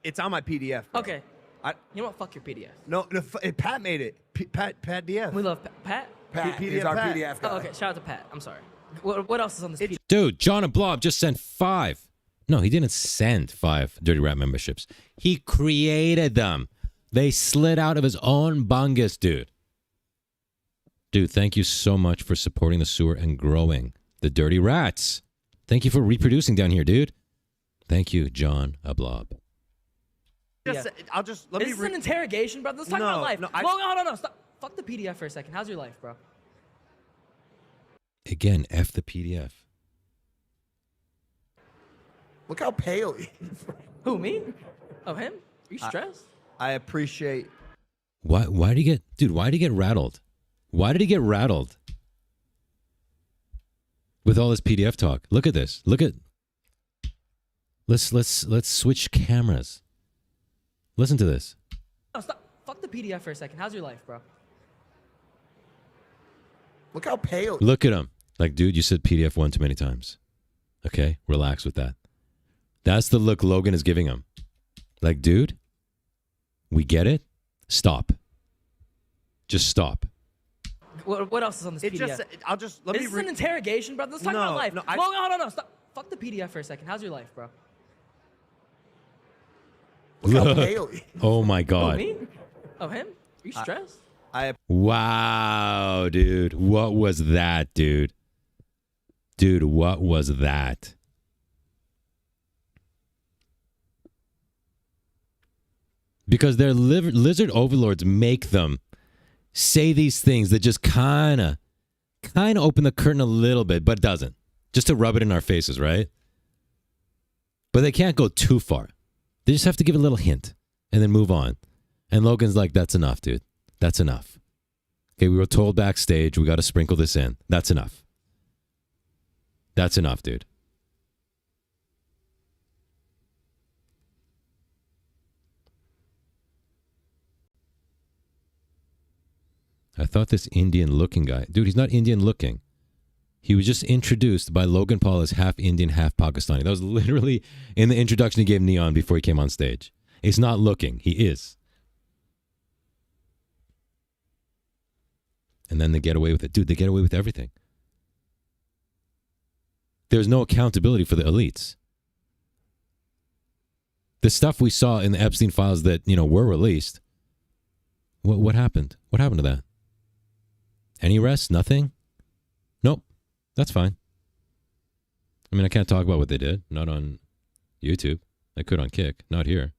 it's on my PDF. Bro. Okay. You know what? Fuck your PDF. No, Pat made it. Pat DF. We love Pat. Pat, PDF he's our Pat. PDF guy. Oh, okay. Shout out to Pat. I'm sorry. What else is on this PDF? Dude, John and Blob just sent 5. No, he didn't send 5 Dirty Rat memberships. He created them. They slid out of his own bungus, dude. Dude, thank you so much for supporting the sewer and growing the Dirty Rats. Thank you for reproducing down here, dude. Thank you, John Blob. Yeah. Let Is me this an interrogation, bro? Let's talk about life. No, Logan, hold on. Stop. Fuck the PDF for a second. How's your life, bro? Again, F the PDF. Look how pale he is. Who, me? Oh, him? Are you stressed? I appreciate. Why did he get, dude, why did he get rattled? Why did he get rattled? With all this PDF talk. Look at this. Look at, let's switch cameras. Listen to this. No, stop. Fuck the PDF for a second. How's your life, bro? Look how pale. Look at him. Like, dude, you said PDF one too many times. Okay? Relax with that. That's the look Logan is giving him. Like, dude, we get it. Stop. Just stop. What else is on this PDF? Let Is me this an interrogation, bro? Let's talk about life. No, Logan, hold on. Stop. Fuck the PDF for a second. How's your life, bro? Look how pale he is. Oh my Who, God. me? Oh, him? Are you stressed? Wow, dude. What was that, dude? Dude, what was that? Because their lizard overlords make them say these things that just kind of open the curtain a little bit, but doesn't. Just to rub it in our faces, right? But they can't go too far. They just have to give a little hint and then move on. And Logan's like, that's enough, dude. That's enough. Okay, we were told backstage we got to sprinkle this in. That's enough. That's enough, dude. I thought this Indian-looking guy... Dude, he's not Indian-looking. He was just introduced by Logan Paul as half Indian, half Pakistani. That was literally in the introduction he gave Neon before he came on stage. He's not looking. He is. And then they get away with it. Dude, they get away with everything. There's no accountability for the elites. The stuff we saw in the Epstein files that, were released. What happened? What happened to that? Any arrests? Nothing? Nope. That's fine. I mean, I can't talk about what they did. Not on YouTube. I could on Kick. Not here.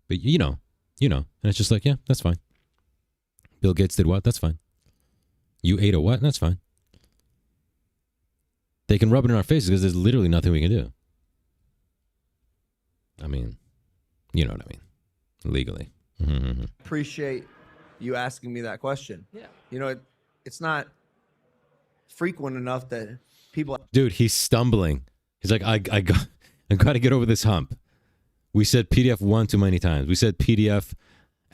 But you know. And it's just like, yeah, that's fine. Bill Gates did what? That's fine. You ate a what? That's fine. They can rub it in our faces because there's literally nothing we can do. I mean, you know what I mean. Legally. Mm-hmm. Appreciate you asking me that question. Yeah. It's not frequent enough that people. Dude, he's stumbling. He's like, I got to get over this hump. We said PDF one too many times. We said PDF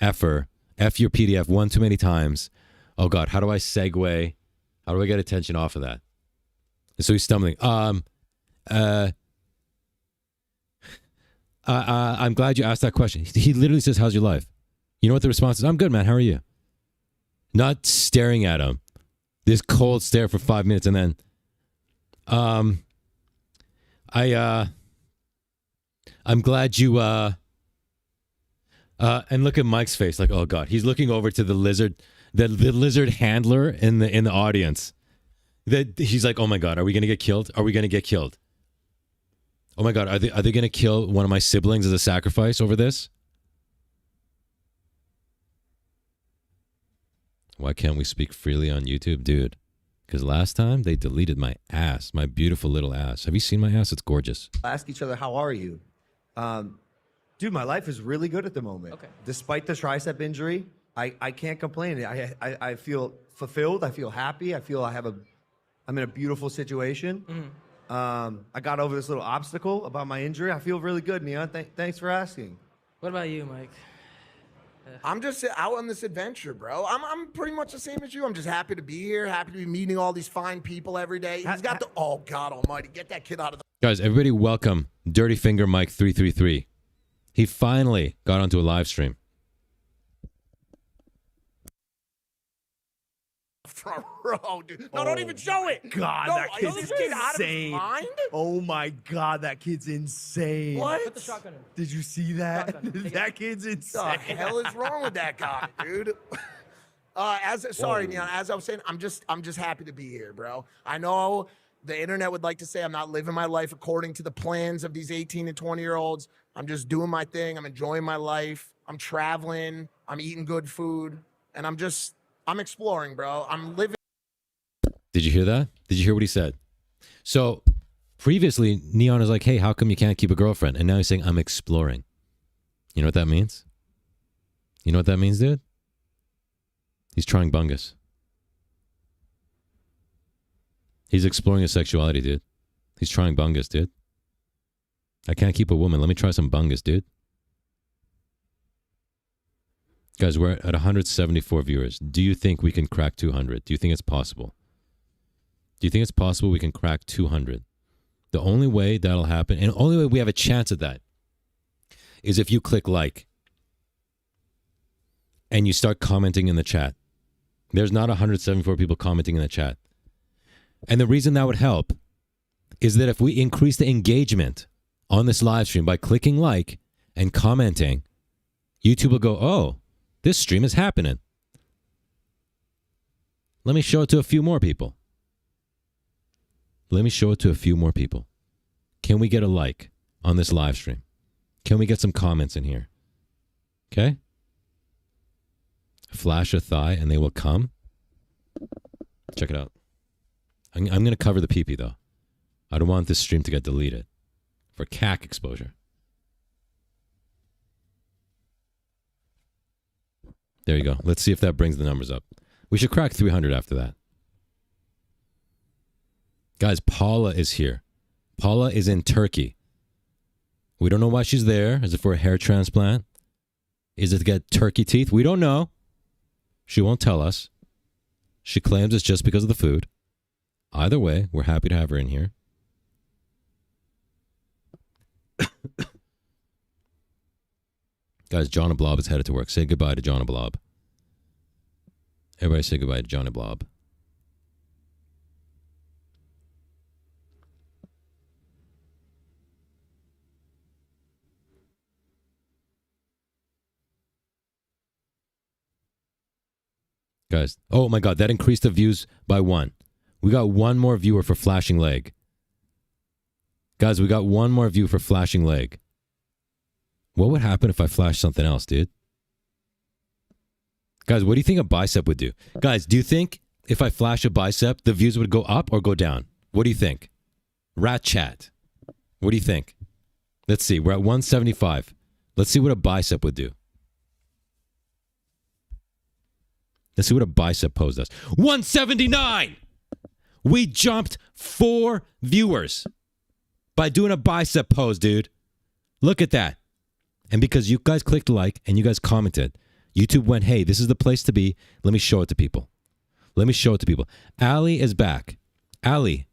effer. F your PDF one too many times. Oh God, how do I segue? How do I get attention off of that? And so he's stumbling. I'm glad you asked that question. He literally says, how's your life? You know what the response is? I'm good, man. How are you? Not staring at him. This cold stare for 5 minutes and then, I'm glad you, and look at Mike's face like, oh God, he's looking over to the lizard handler in the audience. That he's like, oh my God, are we gonna get killed? Are we gonna get killed? Oh my God, are they gonna kill one of my siblings as a sacrifice over this? Why can't we speak freely on YouTube, dude? Because last time they deleted my ass, my beautiful little ass. Have you seen my ass? It's gorgeous. Ask each other, how are you? Dude, my life is really good at the moment. Okay. Despite the tricep injury, I can't complain. I feel fulfilled. I feel happy. I feel I'm in a beautiful situation. Mm-hmm. I got over this little obstacle about my injury. I feel really good, Neon. Thanks for asking. What about you, Mike? I'm just out on this adventure, bro. I'm pretty much the same as you. I'm just happy to be here, happy to be meeting all these fine people every day. He's got the, oh, God almighty, get that kid out of the. Guys, everybody welcome Dirty Finger Mike 333. He finally got onto a live stream. Front row, dude. No, don't even show it. God, no, that kid's this kid out of his insane. mind? Oh my God, that kid's insane. What? Put the shotgun in. Did you see that? Shotgun. Take it. That kid's What insane. the hell is wrong with that guy, dude? Sorry, Neon. As I was saying, I'm just happy to be here, bro. I know the internet would like to say I'm not living my life according to the plans of these 18 and 20-year-olds. I'm just doing my thing. I'm enjoying my life. I'm traveling. I'm eating good food, and I'm exploring, bro. I'm living. Did you hear that? Did you hear what he said? So previously, Neon is like, hey, how come you can't keep a girlfriend? And now he's saying, I'm exploring. You know what that means? You know what that means, dude? He's trying bungus. He's exploring his sexuality, dude. He's trying bungus, dude. I can't keep a woman. Let me try some bungus, dude. Guys, we're at 174 viewers. Do you think we can crack 200? Do you think it's possible? Do you think it's possible we can crack 200? The only way that'll happen, and the only way we have a chance at that, is if you click like and you start commenting in the chat. There's not 174 people commenting in the chat. And the reason that would help is that if we increase the engagement on this live stream by clicking like and commenting, YouTube will go, oh, this stream is happening. Let me show it to a few more people. Let me show it to a few more people. Can we get a like on this live stream? Can we get some comments in here? Okay? Flash a thigh and they will come. Check it out. I'm going to cover the pee-pee though. I don't want this stream to get deleted for CAC exposure. There you go. Let's see if that brings the numbers up. We should crack 300 after that. Guys, Paula is here. Paula is in Turkey. We don't know why she's there. Is it for a hair transplant? Is it to get turkey teeth? We don't know. She won't tell us. She claims it's just because of the food. Either way, we're happy to have her in here. Guys, John Blob is headed to work. Say goodbye to John Blob. Everybody say goodbye to Johnny Blob. Guys, oh my God, that increased the views by 1. We got one more viewer for flashing leg. Guys, we got one more view for flashing leg. What would happen if I flashed something else, dude? Guys, what do you think a bicep would do? Guys, do you think if I flash a bicep, the views would go up or go down? What do you think? Rat chat. What do you think? Let's see. We're at 175. Let's see what a bicep would do. Let's see what a bicep pose does. 179! We jumped 4 viewers by doing a bicep pose, dude. Look at that. And because you guys clicked like and you guys commented, YouTube went, hey, this is the place to be. Let me show it to people. Let me show it to people. Ali is back. Ali,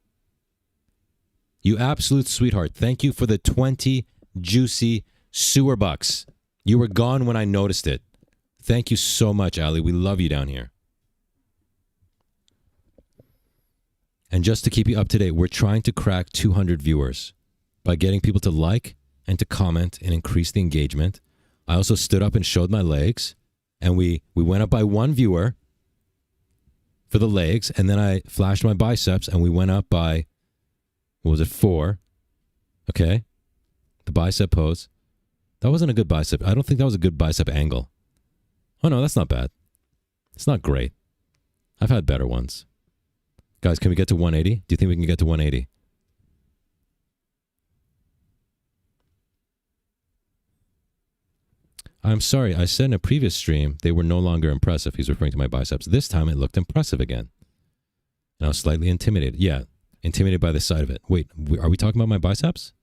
you absolute sweetheart. Thank you for the 20 juicy sewer bucks. You were gone when I noticed it. Thank you so much, Ali. We love you down here. And just to keep you up to date, we're trying to crack 200 viewers by getting people to like and to comment and increase the engagement. I also stood up and showed my legs, and we went up by 1 viewer for the legs, and then I flashed my biceps, and we went up by, what was it, 4? Okay. The bicep pose. That wasn't a good bicep. I don't think that was a good bicep angle. Oh, no, that's not bad. It's not great. I've had better ones. Guys, can we get to 180? Do you think we can get to 180? I'm sorry, I said in a previous stream they were no longer impressive. He's referring to my biceps. This time it looked impressive again. And I was slightly intimidated. Yeah, intimidated by the sight of it. Wait, are we talking about my biceps?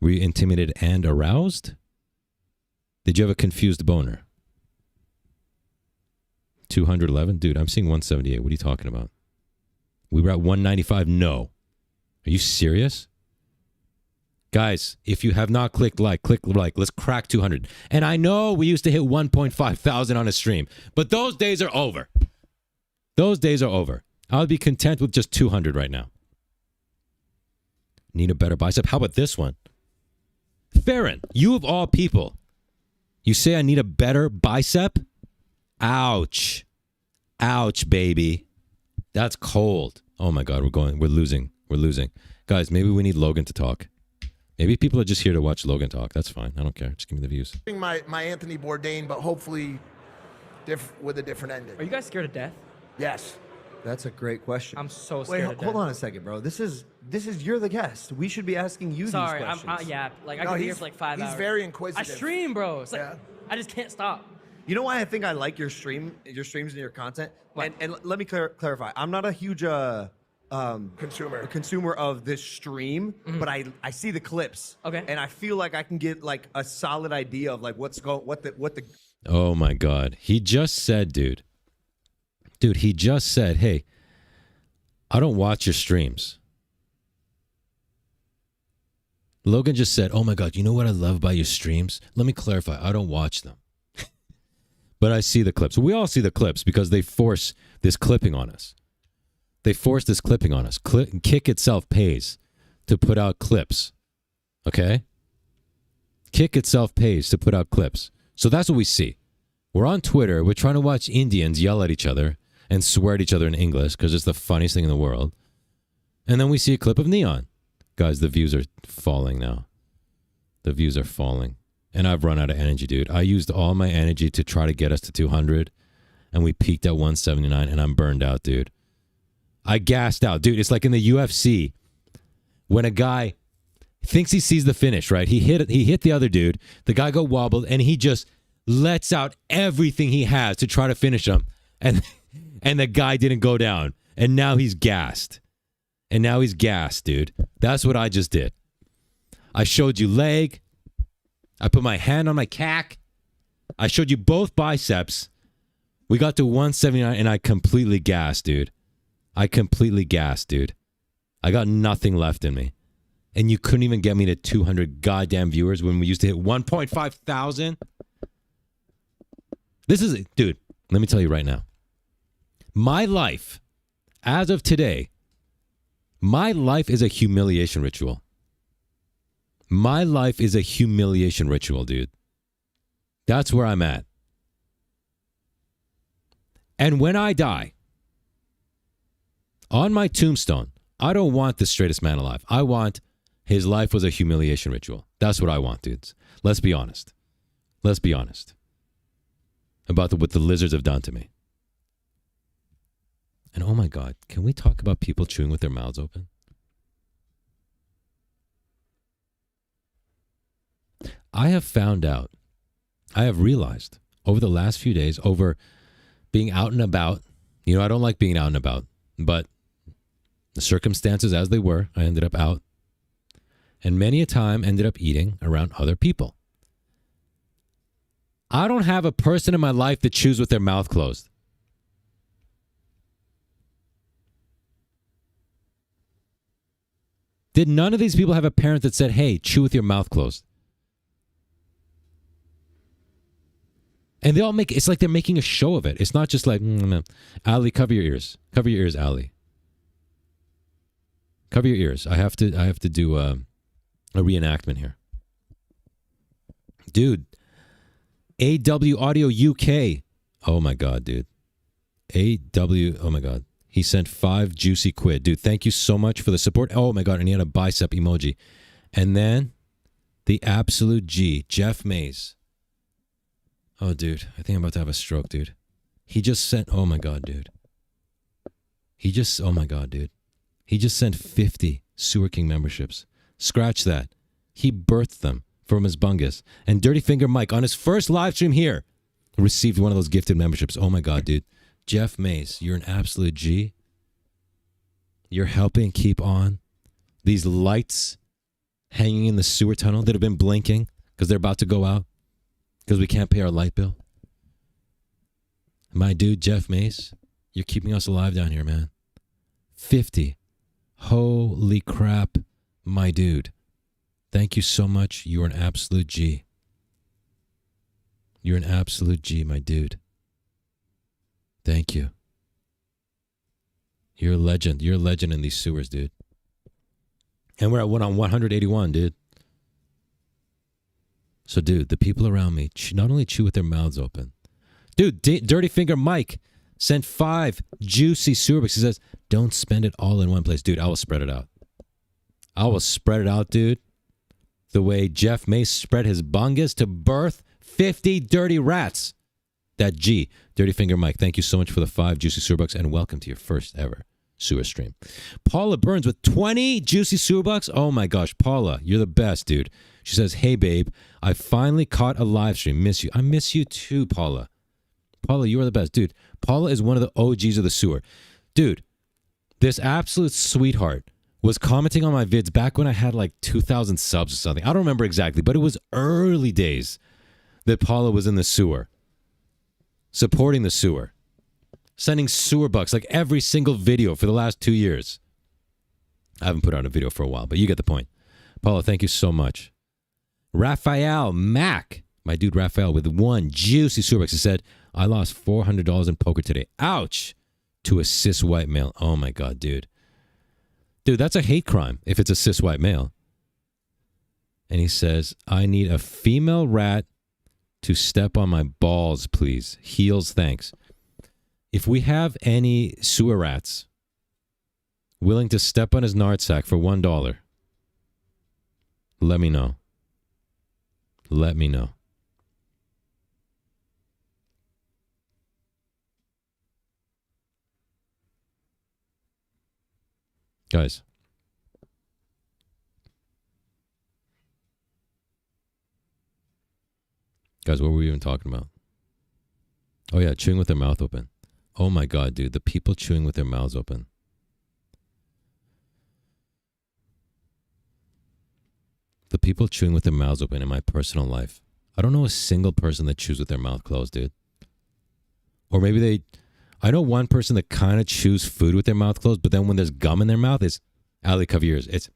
Were you intimidated and aroused? Did you have a confused boner? 211? Dude, I'm seeing 178. What are you talking about? We were at 195? No. Are you serious? Guys, if you have not click like. Let's crack 200. And I know we used to hit 1.5 thousand on a stream, but those days are over. Those days are over. I'll be content with just 200 right now. Need a better bicep? How about this one? Farron, you of all people, you say I need a better bicep? Ouch. Ouch, baby. That's cold. Oh my God, we're losing. Guys, maybe we need Logan to talk. Maybe people are just here to watch Logan talk. That's fine. I don't care. Just give me the views. My Anthony Bourdain, but hopefully with a different ending. Are you guys scared of death? Yes. That's a great question. I'm so Wait, scared of death. hold on a second, bro. This is you're the guest. We should be asking you Sorry, these questions. yeah, like I No, could be here he's- for like 5 hours. he's very I inquisitive. stream, bro. It's like Yeah. I just can't stop. You know why I think I like your streams and your content? What? And let me clarify. I'm not a huge consumer of this stream, but I see the clips. Okay. And I feel like I can get like a solid idea of like what the Oh my God. He just said, dude, he just said, hey, I don't watch your streams. Logan just said, oh my God, you know what I love about your streams? Let me clarify. I don't watch them. But I see the clips. We all see the clips because they force this clipping on us. Kick itself pays to put out clips. Okay? Kick itself pays to put out clips. So that's what we see. We're on Twitter. We're trying to watch Indians yell at each other and swear at each other in English because it's the funniest thing in the world. And then we see a clip of Neon. Guys, the views are falling now. The views are falling. And I've run out of energy, dude. I used all my energy to try to get us to 200. And we peaked at 179. And I'm burned out, dude. I gassed out. Dude, it's like in the UFC. When a guy thinks he sees the finish, right? He hit the other dude. The guy got wobbled. And he just lets out everything he has to try to finish him. And the guy didn't go down. And now he's gassed. Dude. That's what I just did. I showed you leg. I put my hand on my cack. I showed you both biceps. We got to 179 and I completely gassed, dude. I got nothing left in me. And you couldn't even get me to 200 goddamn viewers when we used to hit 1.5 thousand. This is it, dude. Let me tell you right now. My life, as of today, my life is a humiliation ritual. My life is a humiliation ritual, dude. That's where I'm at. And when I die, on my tombstone, I don't want the straightest man alive. I want his life was a humiliation ritual. That's what I want, dudes. Let's be honest. About what the lizards have done to me. And oh my God, can we talk about people chewing with their mouths open? I have realized over the last few days, over being out and about, I don't like being out and about, but the circumstances as they were, I ended up out. And many a time ended up eating around other people. I don't have a person in my life that chews with their mouth closed. Did none of these people have a parent that said, hey, chew with your mouth closed? And they all it's like they're making a show of it. It's not just like, Ali, cover your ears. Cover your ears, Ali. Cover your ears. I have to do a reenactment here. Dude, AW Audio UK. Oh my God, dude. Oh my God. He sent 5 juicy quid. Dude, thank you so much for the support. Oh my God, and he had a bicep emoji. And then the absolute G, Jeff Mays. Oh, dude, I think I'm about to have a stroke, dude. He just sent, oh my God, dude. Oh my God, dude. He just sent 50 Sewer King memberships. Scratch that. He birthed them from his bungus. And Dirty Finger Mike, on his first live stream here, received one of those gifted memberships. Oh my God, dude. Jeff Mays, you're an absolute G. You're helping keep on these lights hanging in the sewer tunnel that have been blinking because they're about to go out because we can't pay our light bill. My dude, Jeff Mace, you're keeping us alive down here, man. 50. Holy crap, my dude. Thank you so much. You're an absolute G. You're an absolute G, my dude. Thank you. You're a legend. You're a legend in these sewers, dude. And we're at on 181, dude. So, dude, the people around me not only chew with their mouths open. Dude, Dirty Finger Mike sent 5 juicy sewer bucks. He says, don't spend it all in one place. Dude, I will spread it out. I will spread it out, dude. The way Jeff Mace spread his bungus to birth 50 dirty rats. That G. Dirty Finger Mike, thank you so much for the 5 juicy sewer bucks, and welcome to your first ever sewer stream. Paula Burns with 20 juicy sewer bucks. Oh my gosh, Paula, you're the best, dude. She says, hey, babe, I finally caught a live stream. Miss you. I miss you too, Paula. Paula, you are the best. Dude, Paula is one of the OGs of the sewer. Dude, this absolute sweetheart was commenting on my vids back when I had like 2,000 subs or something. I don't remember exactly, but it was early days that Paula was in the sewer. Supporting the sewer. Sending sewer bucks like every single video for the last 2 years. I haven't put out a video for a while, but you get the point. Paula, thank you so much. Raphael Mack. My dude Raphael with 1 juicy sewer bucks. He said, I lost $400 in poker today. Ouch. To a cis white male. Oh my God, dude. Dude, that's a hate crime if it's a cis white male. And he says, I need a female rat to step on my balls, please. Heels, thanks. If we have any sewer rats willing to step on his nardsack for $1, let me know. Let me know. Guys. Guys, what were we even talking about? Oh, yeah, chewing with their mouth open. Oh, my God, dude. The people chewing with their mouths open. The people chewing with their mouths open in my personal life. I don't know a single person that chews with their mouth closed, dude. Or maybe they... I know one person that kind of chews food with their mouth closed, but then when there's gum in their mouth, it's Ali Kavier's. It's...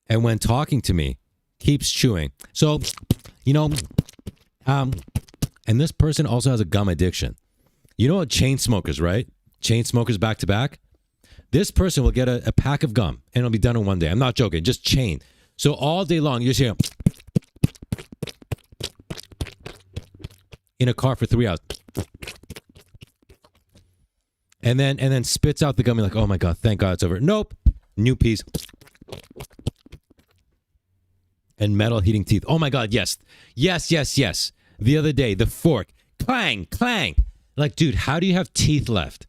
And when talking to me, keeps chewing. So, you know, and this person also has a gum addiction. You know what? Chain smokers, right? Chain smokers back to back. This person will get a pack of gum and it'll be done in one day. I'm not joking. Just chain. So all day long, you just hear in a car for 3 hours. And then spits out the gum. You're like, oh my God, thank God it's over. Nope. New piece. And metal heating teeth. Oh my God, yes. Yes, yes, yes. The other day, the fork. Clang, clang. Like, dude, how do you have teeth left?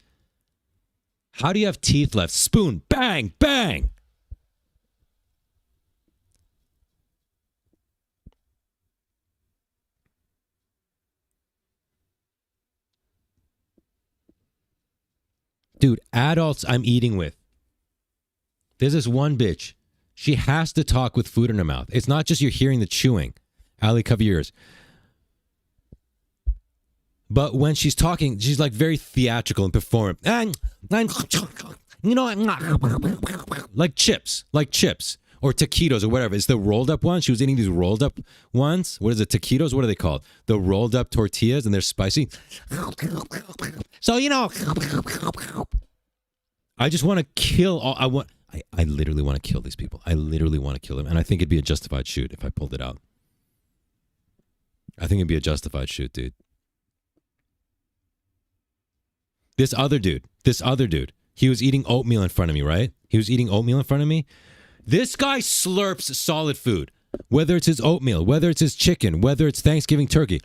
How do you have teeth left? Spoon, bang, bang. Dude, adults I'm eating with. There's this one bitch. She has to talk with food in her mouth. It's not just you're hearing the chewing. Ali Kavier's. But when she's talking, she's like very theatrical and performant. And you know, like chips. Or taquitos or whatever. It's the rolled up ones. She was eating these rolled up ones. What is it? Taquitos? What are they called? The rolled up tortillas, and they're spicy. So, you know, I just want to kill all. I literally want to kill these people. I literally want to kill them. And I think it'd be a justified shoot if I pulled it out. I think it'd be a justified shoot, dude. This other dude, he was eating oatmeal in front of me, right? He was eating oatmeal in front of me. This guy slurps solid food, whether it's his oatmeal, whether it's his chicken, whether it's Thanksgiving turkey.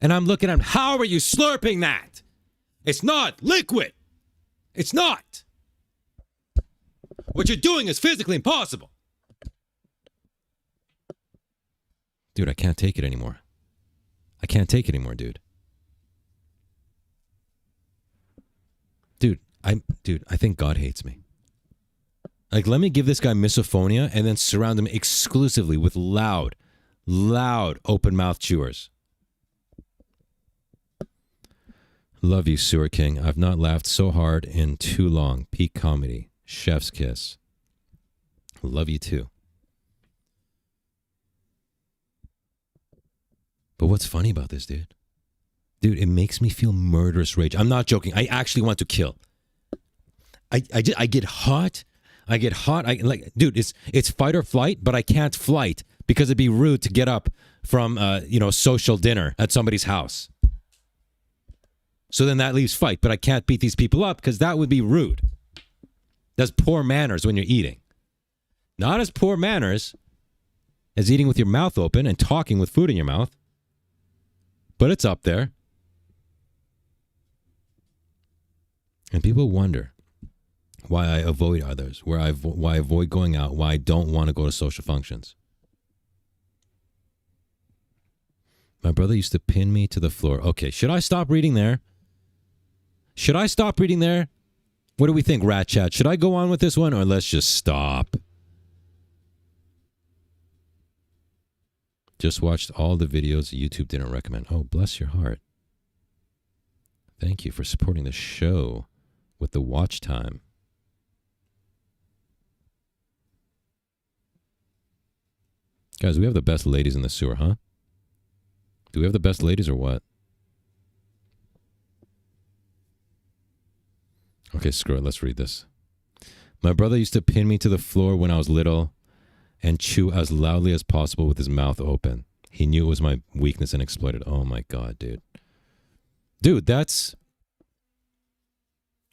And I'm looking at him, how are you slurping that? It's not liquid. It's not. What you're doing is physically impossible. Dude, I can't take it anymore. I can't take it anymore, dude. Dude, I think God hates me. Like, let me give this guy misophonia and then surround him exclusively with loud, open mouth chewers. Love you, Sewer King. I've not laughed so hard in too long. Peak comedy. Chef's kiss. Love you too. But what's funny about this, dude? Dude, it makes me feel murderous rage. I'm not joking. I actually want to kill. I get hot. Dude, it's fight or flight, but I can't flight because it'd be rude to get up from social dinner at somebody's house. So then that leaves fight, but I can't beat these people up because that would be rude. That's poor manners when you're eating. Not as poor manners as eating with your mouth open and talking with food in your mouth, but it's up there. And people wonder why I avoid others, why I avoid going out, why I don't want to go to social functions. My brother used to pin me to the floor. Okay, should I stop reading there? What do we think, Rat Chat? Should I go on with this one or let's just stop? Just watched all the videos YouTube didn't recommend. Oh, bless your heart. Thank you for supporting the show with the watch time. Guys, we have the best ladies in the sewer, huh? Do we have the best ladies or what? Okay, screw it. Let's read this. My brother used to pin me to the floor when I was little and chew as loudly as possible with his mouth open. He knew it was my weakness and exploited. Oh my God, dude. Dude, that's...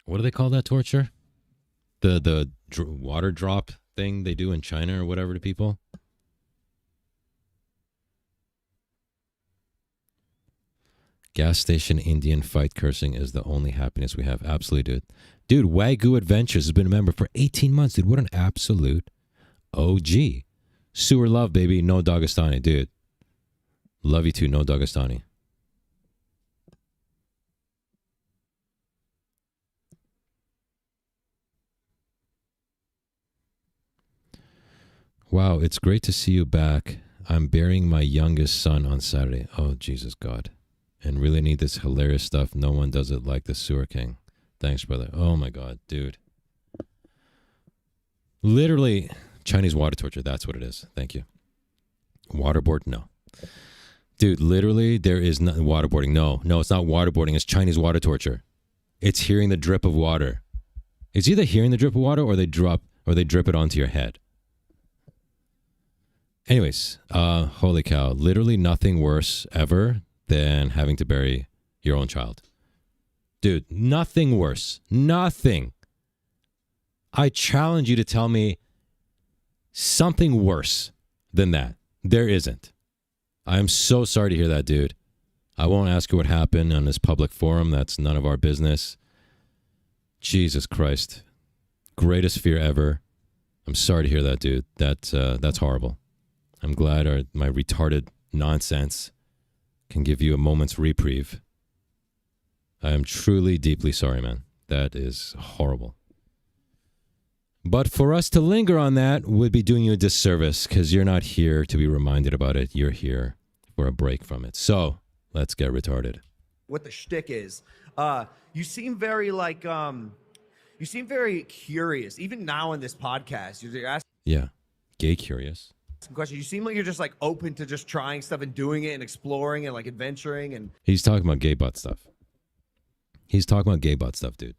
What do they call that torture? The water drop thing they do in China or whatever to people? Gas station Indian fight cursing is the only happiness we have. Absolutely, dude. Dude, Wagyu Adventures has been a member for 18 months, dude. What an absolute OG. Sewer love, baby. No Dagestani, dude. Love you too. No Dagestani. Wow, it's great to see you back. I'm burying my youngest son on Saturday. Oh, Jesus God. And really need this hilarious stuff. No one does it like the Sewer King. Thanks, brother. Oh my God, dude. Literally, Chinese water torture. That's what it is. Thank you. Waterboard? No. Dude, literally, there is not waterboarding. No, it's not waterboarding. It's Chinese water torture. It's hearing the drip of water. It's either hearing the drip of water or they drip it onto your head. Anyways, holy cow. Literally nothing worse ever than having to bury your own child. Dude, nothing worse. Nothing. I challenge you to tell me something worse than that. There isn't. I am so sorry to hear that, dude. I won't ask you what happened on this public forum. That's none of our business. Jesus Christ. Greatest fear ever. I'm sorry to hear that, dude. That's horrible. I'm glad my retarded nonsense can give you a moment's reprieve. I am truly, deeply sorry, man. That is horrible. But for us to linger on that would be doing you a disservice because you're not here to be reminded about it. You're here for a break from it. So let's get retarded. What the shtick is. You seem very you seem very curious. Even now in this podcast, you're asking. Yeah, gay curious. Question. You seem like you're just like open to just trying stuff and doing it and exploring and like adventuring and. He's talking about gay butt stuff. Dude.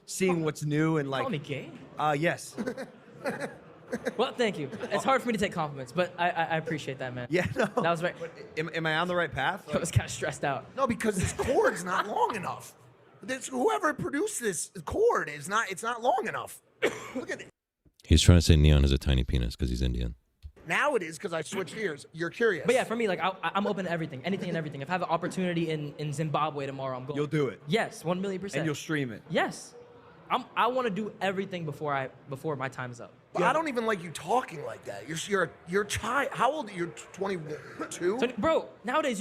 Seeing what's new and like. Call me gay? Yes. Well, thank you. It's hard for me to take compliments, but I appreciate that, man. Yeah, no. That was right. Am I on the right path? I was kind of stressed out. No, because this cord's not long enough. Whoever produced this cord it's not long enough. Look at it. He's trying to say Neon has a tiny penis because he's Indian. Now it is because I switched gears. You're curious. But yeah, for me, like I'm open to everything, anything and everything. If I have an opportunity in Zimbabwe tomorrow, I'm going. You'll do it. Yes, 1,000,000%. And you'll stream it. Yes, I want to do everything before my time is up. But I don't even like you talking like that. You're a child. How old are you? 22? So, bro, nowadays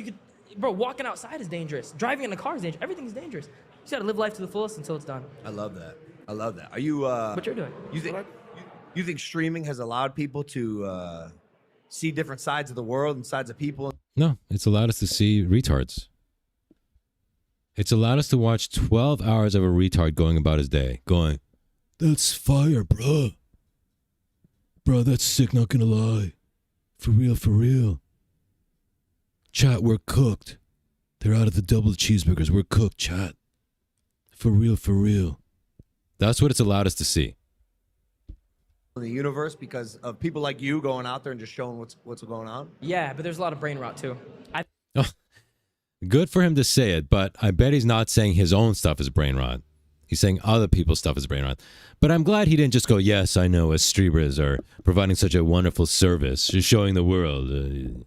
walking outside is dangerous. Driving in a car is dangerous. Everything's dangerous. You just gotta live life to the fullest until it's done. I love that. I love that. Are you? What you're doing? You think streaming has allowed people to see different sides of the world and sides of people? No, it's allowed us to see retards. It's allowed us to watch 12 hours of a retard going about his day, going, "That's fire, bro. Bro, that's sick, not gonna lie. For real, for real. Chat, we're cooked. They're out of the double cheeseburgers. We're cooked, chat. For real, for real." That's what it's allowed us to see. In the universe because of people like you going out there and just showing what's going on? Yeah, but there's a lot of brain rot too. Oh, good for him to say it, but I bet he's not saying his own stuff is brain rot. He's saying other people's stuff is brain rot. But I'm glad he didn't just go, "Yes, I know, as streamers are providing such a wonderful service, just showing the world."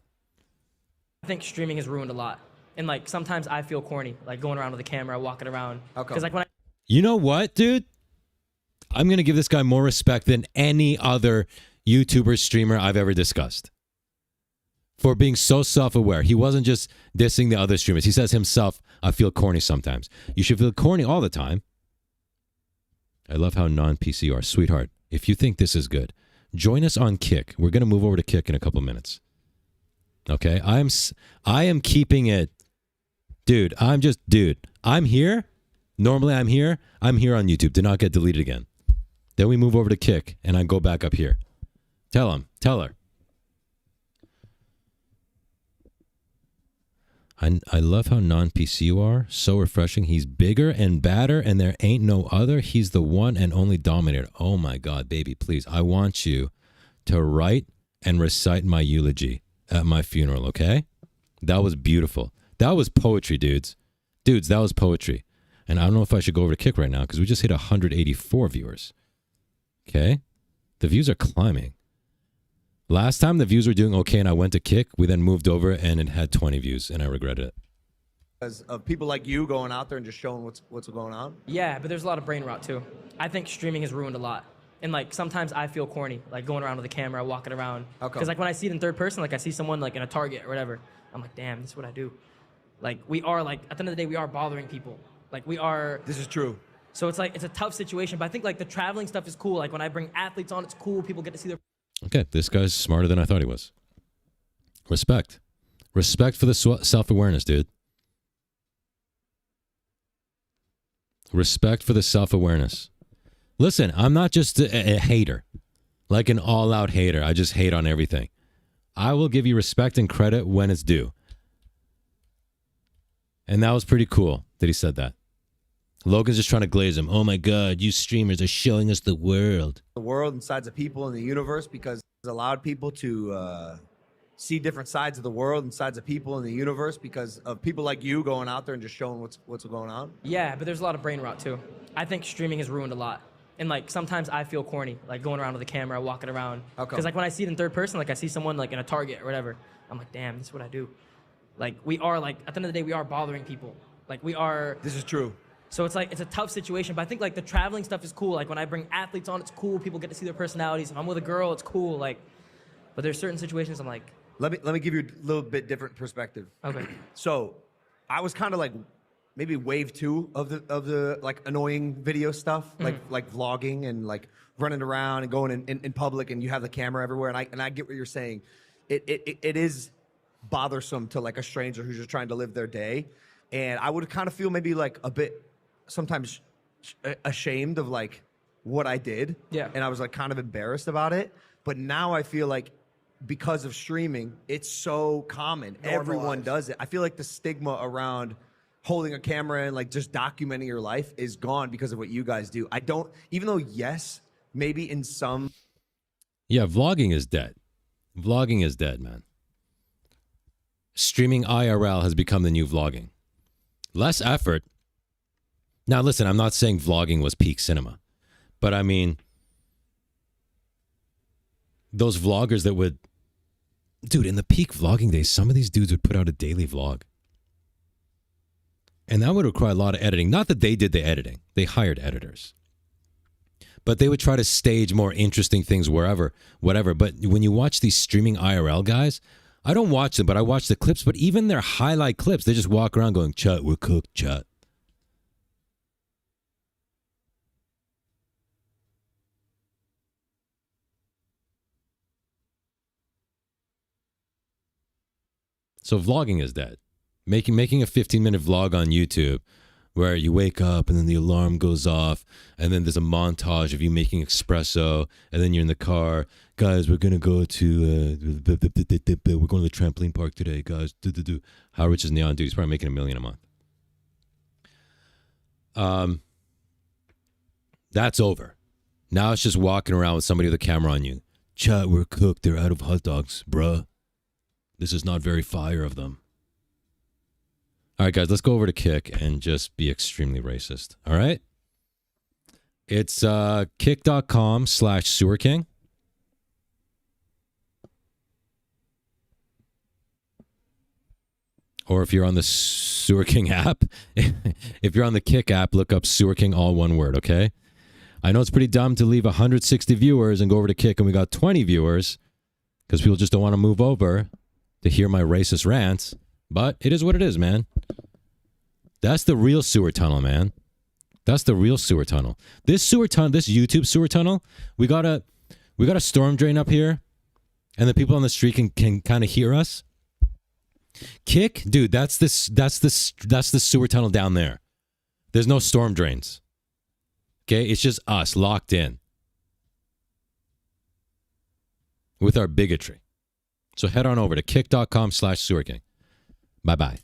I think streaming has ruined a lot. And like sometimes I feel corny, like going around with a camera, walking around. Because like when You know what, dude? I'm going to give this guy more respect than any other YouTuber streamer I've ever discussed. For being so self-aware. He wasn't just dissing the other streamers. He says himself, "I feel corny sometimes." You should feel corny all the time. I love how non-PC you are. Sweetheart, if you think this is good, join us on Kick. We're going to move over to Kick in a couple minutes. Okay? I am keeping it. Dude, I'm here. Normally I'm here. I'm here on YouTube. Did not get deleted again. Then we move over to Kick, and I go back up here. Tell her. I love how non-PC you are. So refreshing. He's bigger and badder, and there ain't no other. He's the one and only dominator. Oh my God, baby, please. I want you to write and recite my eulogy at my funeral, okay? That was beautiful. That was poetry, dudes. Dudes, that was poetry. And I don't know if I should go over to Kick right now because we just hit 184 viewers. Okay? The views are climbing. Last time the views were doing okay and I went to Kick, we then moved over and it had 20 views and I regretted it. Because of people like you going out there and just showing what's going on? Yeah, but there's a lot of brain rot too. I think streaming has ruined a lot. And like sometimes I feel corny, like going around with a camera, walking around. Because like when I see it in third person, like I see someone like in a Target or whatever, I'm like, damn, this is what I do. Like we are like, at the end of the day, we are bothering people. Like we are. This is true. So it's like, it's a tough situation, but I think like the traveling stuff is cool. Like when I bring athletes on, it's cool. People get to see their. Okay, this guy's smarter than I thought he was. Respect. Respect for the self-awareness, dude. Respect for the self-awareness. Listen, I'm not just a hater, like an all-out hater. I just hate on everything. I will give you respect and credit when it's due. And that was pretty cool that he said that. Logan's just trying to glaze him. Oh my God, you streamers are showing us the world. The world and sides of people in the universe because it's allowed people to see different sides of the world and sides of people in the universe because of people like you going out there and just showing what's going on? Yeah, but there's a lot of brain rot too. I think streaming has ruined a lot. And like sometimes I feel corny, like going around with a camera, walking around. Because like when I see it in third person, like I see someone like in a Target or whatever, I'm like, damn, this is what I do. Like we are like, at the end of the day, we are bothering people. Like we are. This is true. So it's like, it's a tough situation, but I think like the traveling stuff is cool. Like when I bring athletes on, it's cool. People get to see their personalities. If I'm with a girl, it's cool. Like, but there's certain situations I'm like. Let me give you a little bit different perspective. Okay. So I was kind of like maybe wave 2 of the like annoying video stuff, like vlogging and like running around and going in public and you have the camera everywhere. And I get what you're saying. It is bothersome to like a stranger who's just trying to live their day. And I would kind of feel maybe like a bit sometimes ashamed of like what I did. Yeah. And I was like kind of embarrassed about it. But now I feel like because of streaming, it's so common. Everyone does it. I feel like the stigma around holding a camera and like just documenting your life is gone because of what you guys do. I don't, even though yes, maybe in some. Yeah, vlogging is dead. Vlogging is dead, man. Streaming IRL has become the new vlogging. Less effort. Now, listen, I'm not saying vlogging was peak cinema, but I mean, those vloggers that would, dude, in the peak vlogging days, some of these dudes would put out a daily vlog. And that would require a lot of editing. Not that they did the editing, they hired editors. But they would try to stage more interesting things wherever, whatever. But when you watch these streaming IRL guys, I don't watch them, but I watch the clips. But even their highlight clips, they just walk around going, chat, we're cooked, chat. So vlogging is dead. Making a 15-minute vlog on YouTube where you wake up and then the alarm goes off and then there's a montage of you making espresso and then you're in the car. Guys, we're going to go to, we're going to the trampoline park today, guys. How rich is Neon? Dude, he's probably making $1 million a month. That's over. Now it's just walking around with somebody with a camera on you. Chat, we're cooked. They're out of hot dogs, bruh. This is not very fire of them. All right, guys, let's go over to Kick and just be extremely racist. All right? It's kick.com/sewerking. Or if you're on the Sewer King app, if you're on the Kick app, look up Sewer King, all one word, okay? I know it's pretty dumb to leave 160 viewers and go over to Kick and we got 20 viewers because people just don't want to move over to hear my racist rants, but it is what it is, man. That's the real sewer tunnel, man. That's the real sewer tunnel. This sewer tunnel, this YouTube sewer tunnel, we got a storm drain up here and the people on the street can kind of hear us. Kick, dude, that's the sewer tunnel down there. There's no storm drains. Okay, it's just us locked in with our bigotry. So head on over to kick.com/sewerking. Bye-bye.